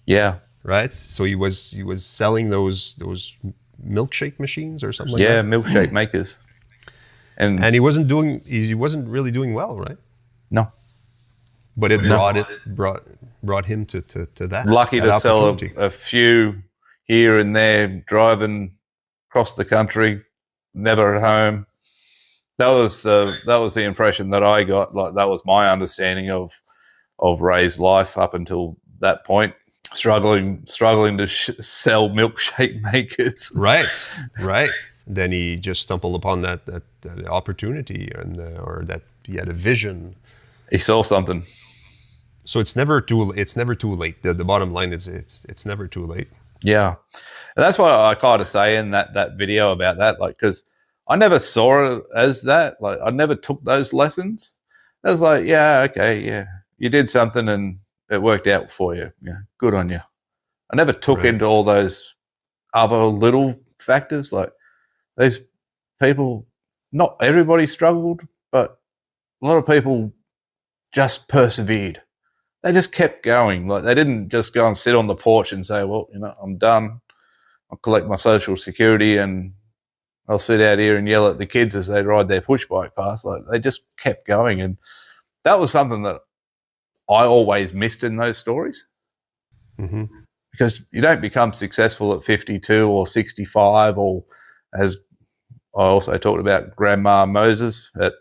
Yeah.
Right. So he was selling those milkshake machines or something.
Yeah,
like that.
milkshake makers, and
he wasn't really doing well, right?
No.
But it brought him to that.
Lucky to sell a few here and there, driving across the country, never at home. That was the impression that I got. Like that was my understanding of Ray's life up until that point. Struggling to sell milkshake makers.
Right. Then he just stumbled upon that opportunity, or that he had a vision.
He saw something.
So it's never too late. The bottom line is it's never too late.
Yeah, and that's what I kind of say in that video about that. Like, because I never saw it as that. Like, I never took those lessons. I was like, yeah, okay, yeah, you did something and it worked out for you. Yeah, good on you. I never took into all those other little factors. Like these people, not everybody struggled, but a lot of people just persevered. They just kept going. Like they didn't just go and sit on the porch and say, well, I'm done. I'll collect my social security and I'll sit out here and yell at the kids as they ride their push bike past. Like they just kept going. And that was something that I always missed in those stories.
Mm-hmm.
Because you don't become successful at 52 or 65, or as I also talked about Grandma Moses at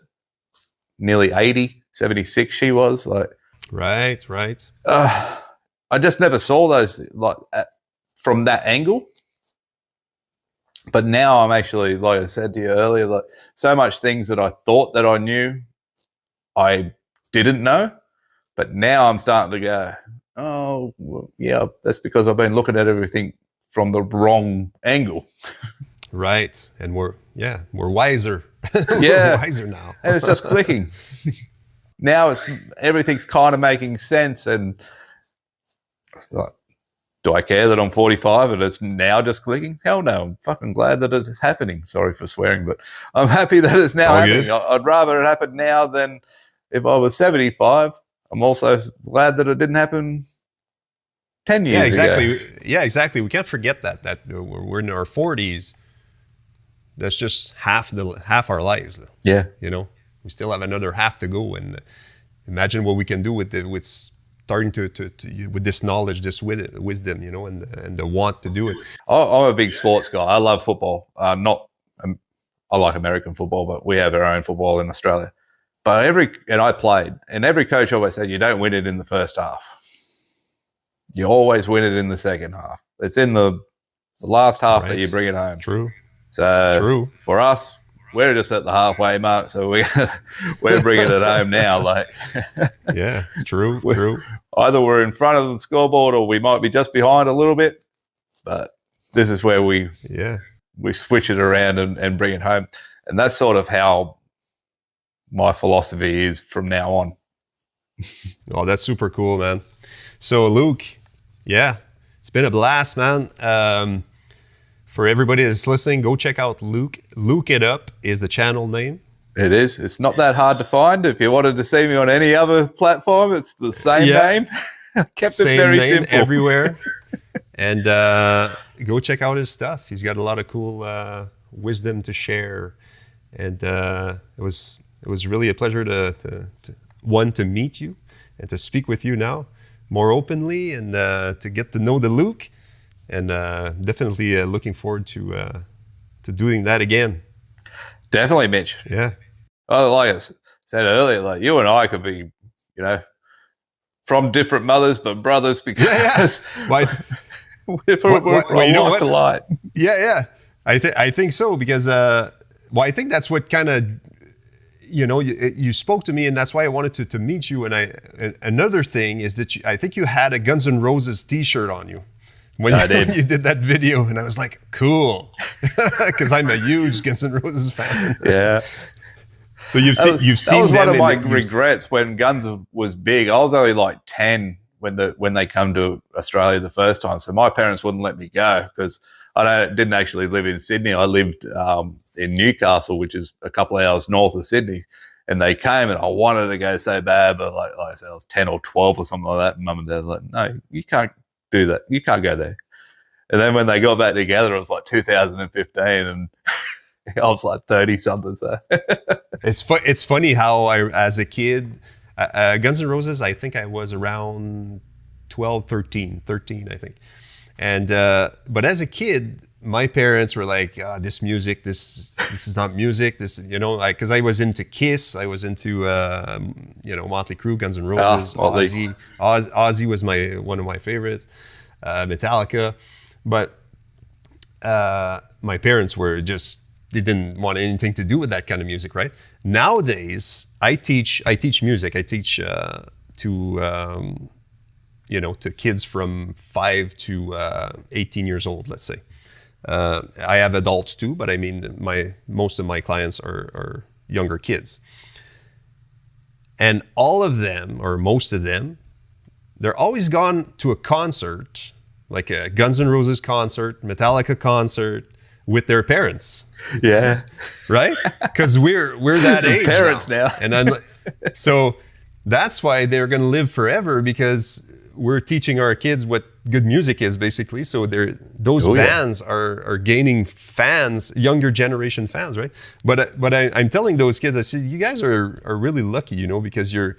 nearly 80, 76 she was. Like,
Right.
I just never saw those from that angle. But now I'm actually, like I said to you earlier, like so much things that I thought that I knew, I didn't know. But now I'm starting to go, oh, well, yeah, that's because I've been looking at everything from the wrong angle.
Right. And we're wiser.
Yeah.
We're wiser now.
And it's just clicking. Now everything's kind of making sense. And it's like, do I care that I'm 45 and it's now just clicking? Hell no. I'm fucking glad that it's happening. Sorry for swearing, but I'm happy that it's now happening. I'd rather it happen now than if I was 75. I'm also glad that it didn't happen 10 years ago.
Yeah, exactly. We can't forget that we're in our 40s. That's just half our lives.
Yeah.
We still have another half to go, and imagine what we can do with starting to with this knowledge, this wisdom, and the want to do it.
I'm a big sports guy. I love football. I like American football, but we have our own football in Australia. But I played, and every coach always said, you don't win it in the first half. You always win it in the second half. It's in the last half that you bring it home.
True.
So for us, we're just at the halfway mark, so we're bringing it home now. Like,
yeah, true.
Either we're in front of the scoreboard or we might be just behind a little bit. But this is where we switch it around and bring it home, and that's sort of how my philosophy is from now on.
Oh, that's super cool, man. So Luke, it's been a blast, man. For everybody that's listening, go check out Luke. Luke It Up is the channel name.
It is. It's not that hard to find. If you wanted to see me on any other platform, it's the same name. Kept it very simple
everywhere. And go check out his stuff. He's got a lot of cool wisdom to share. And it was really a pleasure to meet you and to speak with you now more openly, and to get to know the Luke. And definitely looking forward to doing that again.
Definitely, Mitch.
Yeah.
Oh, like I said earlier, like you and I could be, from different mothers but brothers, because we're
you know what?
alike.
Yeah. I think so, because I think that's what kind of, you spoke to me, and that's why I wanted to meet you. And another thing is that I think you had a Guns N' Roses T-shirt on you when you did that video, and I was like, cool, because I'm a huge Guns N' Roses fan.
Yeah.
So you've seen
that was
them
one of my regrets when Guns was big. I was only like 10 when they come to Australia the first time, so my parents wouldn't let me go, because I didn't actually live in Sydney. I lived in Newcastle, which is a couple of hours north of Sydney. And they came, and I wanted to go so bad, but like I said, I was 10 or 12 or something like that. And Mum and Dad were like, no, you can't do that. You can't go there. And then when they got back together, it was like 2015, and I was like 30 something. So
it's funny how as a kid, Guns N' Roses, I think I was around 13, I think. And but as a kid, my parents were like, "This music, this is not music. This, because I was into Kiss, I was into Motley Crue, Guns N' Roses, Ozzy. Ozzy was one of my favorites, Metallica, but my parents were they didn't want anything to do with that kind of music, right? Nowadays, I teach music. I teach to kids from 5 to 18 years old, let's say. I have adults too, but I mean, most of my clients are younger kids. And all of them, or most of them, they're always gone to a concert, like a Guns N' Roses concert, Metallica concert, with their parents.
Yeah.
Right? Because we're that age
parents now.
And so that's why they're going to live forever, because we're teaching our kids what good music is, basically. So those bands are gaining fans, younger generation fans, right? But I'm telling those kids, I said, you guys are really lucky, because you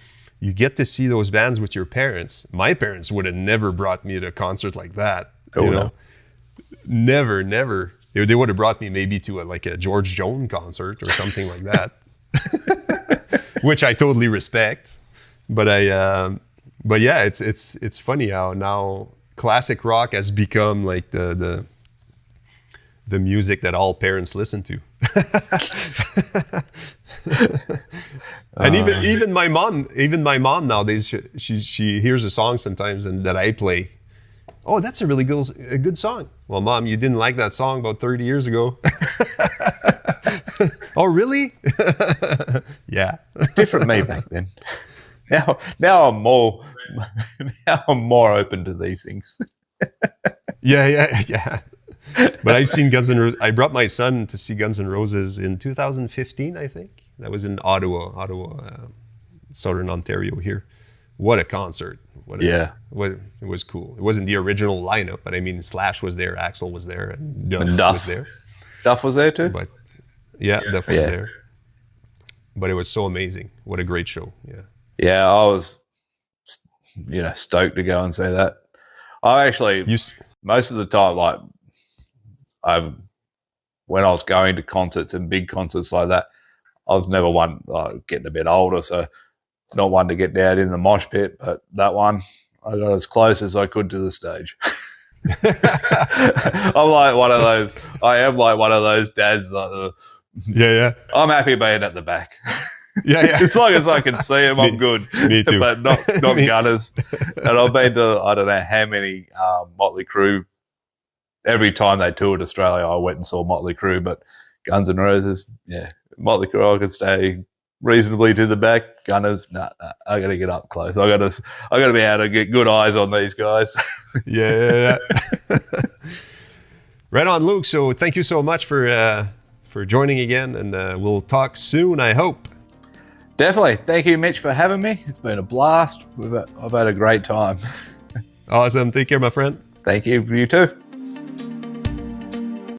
get to see those bands with your parents. My parents would have never brought me to a concert like that.
No.
Never. They would have brought me maybe to a George Jones concert or something like that, which I totally respect. But But yeah, it's funny how now classic rock has become like the music that all parents listen to. And even my mom nowadays, she hears a song sometimes and that I play. Oh, that's a really good song. Well, Mom, you didn't like that song about 30 years ago. Oh, really? Yeah.
Different me back then. Now I'm more open to these things.
Yeah. But I've seen Guns N' Roses. I brought my son to see Guns N' Roses in 2015, I think. That was in Ottawa, Southern Ontario here. What a concert. It was cool. It wasn't the original lineup, but I mean, Slash was there, Axl was there, and Duff was there.
Duff was there too?
But yeah, Duff was there. But it was so amazing. What a great show. Yeah.
Yeah, I was, stoked to go and see that. I actually, most of the time, when I was going to concerts and big concerts like that, I was never one, getting a bit older, so not one to get down in the mosh pit, but that one, I got as close as I could to the stage. I am like one of those dads that, I'm happy being at the back.
Yeah.
As long as I can see him, I'm good.
Me too.
But not Gunners. And I've been to, I don't know how many Motley Crue. Every time they toured Australia, I went and saw Motley Crue, but Guns N' Roses, Motley Crue, I could stay reasonably to the back. Gunners, nah, I got to get up close. I got to be able to get good eyes on these guys.
Yeah. Right on, Luke. So thank you so much for joining again, and we'll talk soon, I hope.
Definitely. Thank you, Mitch, for having me. It's been a blast. I've had a great time.
Awesome. Take care, my friend.
Thank you. You too.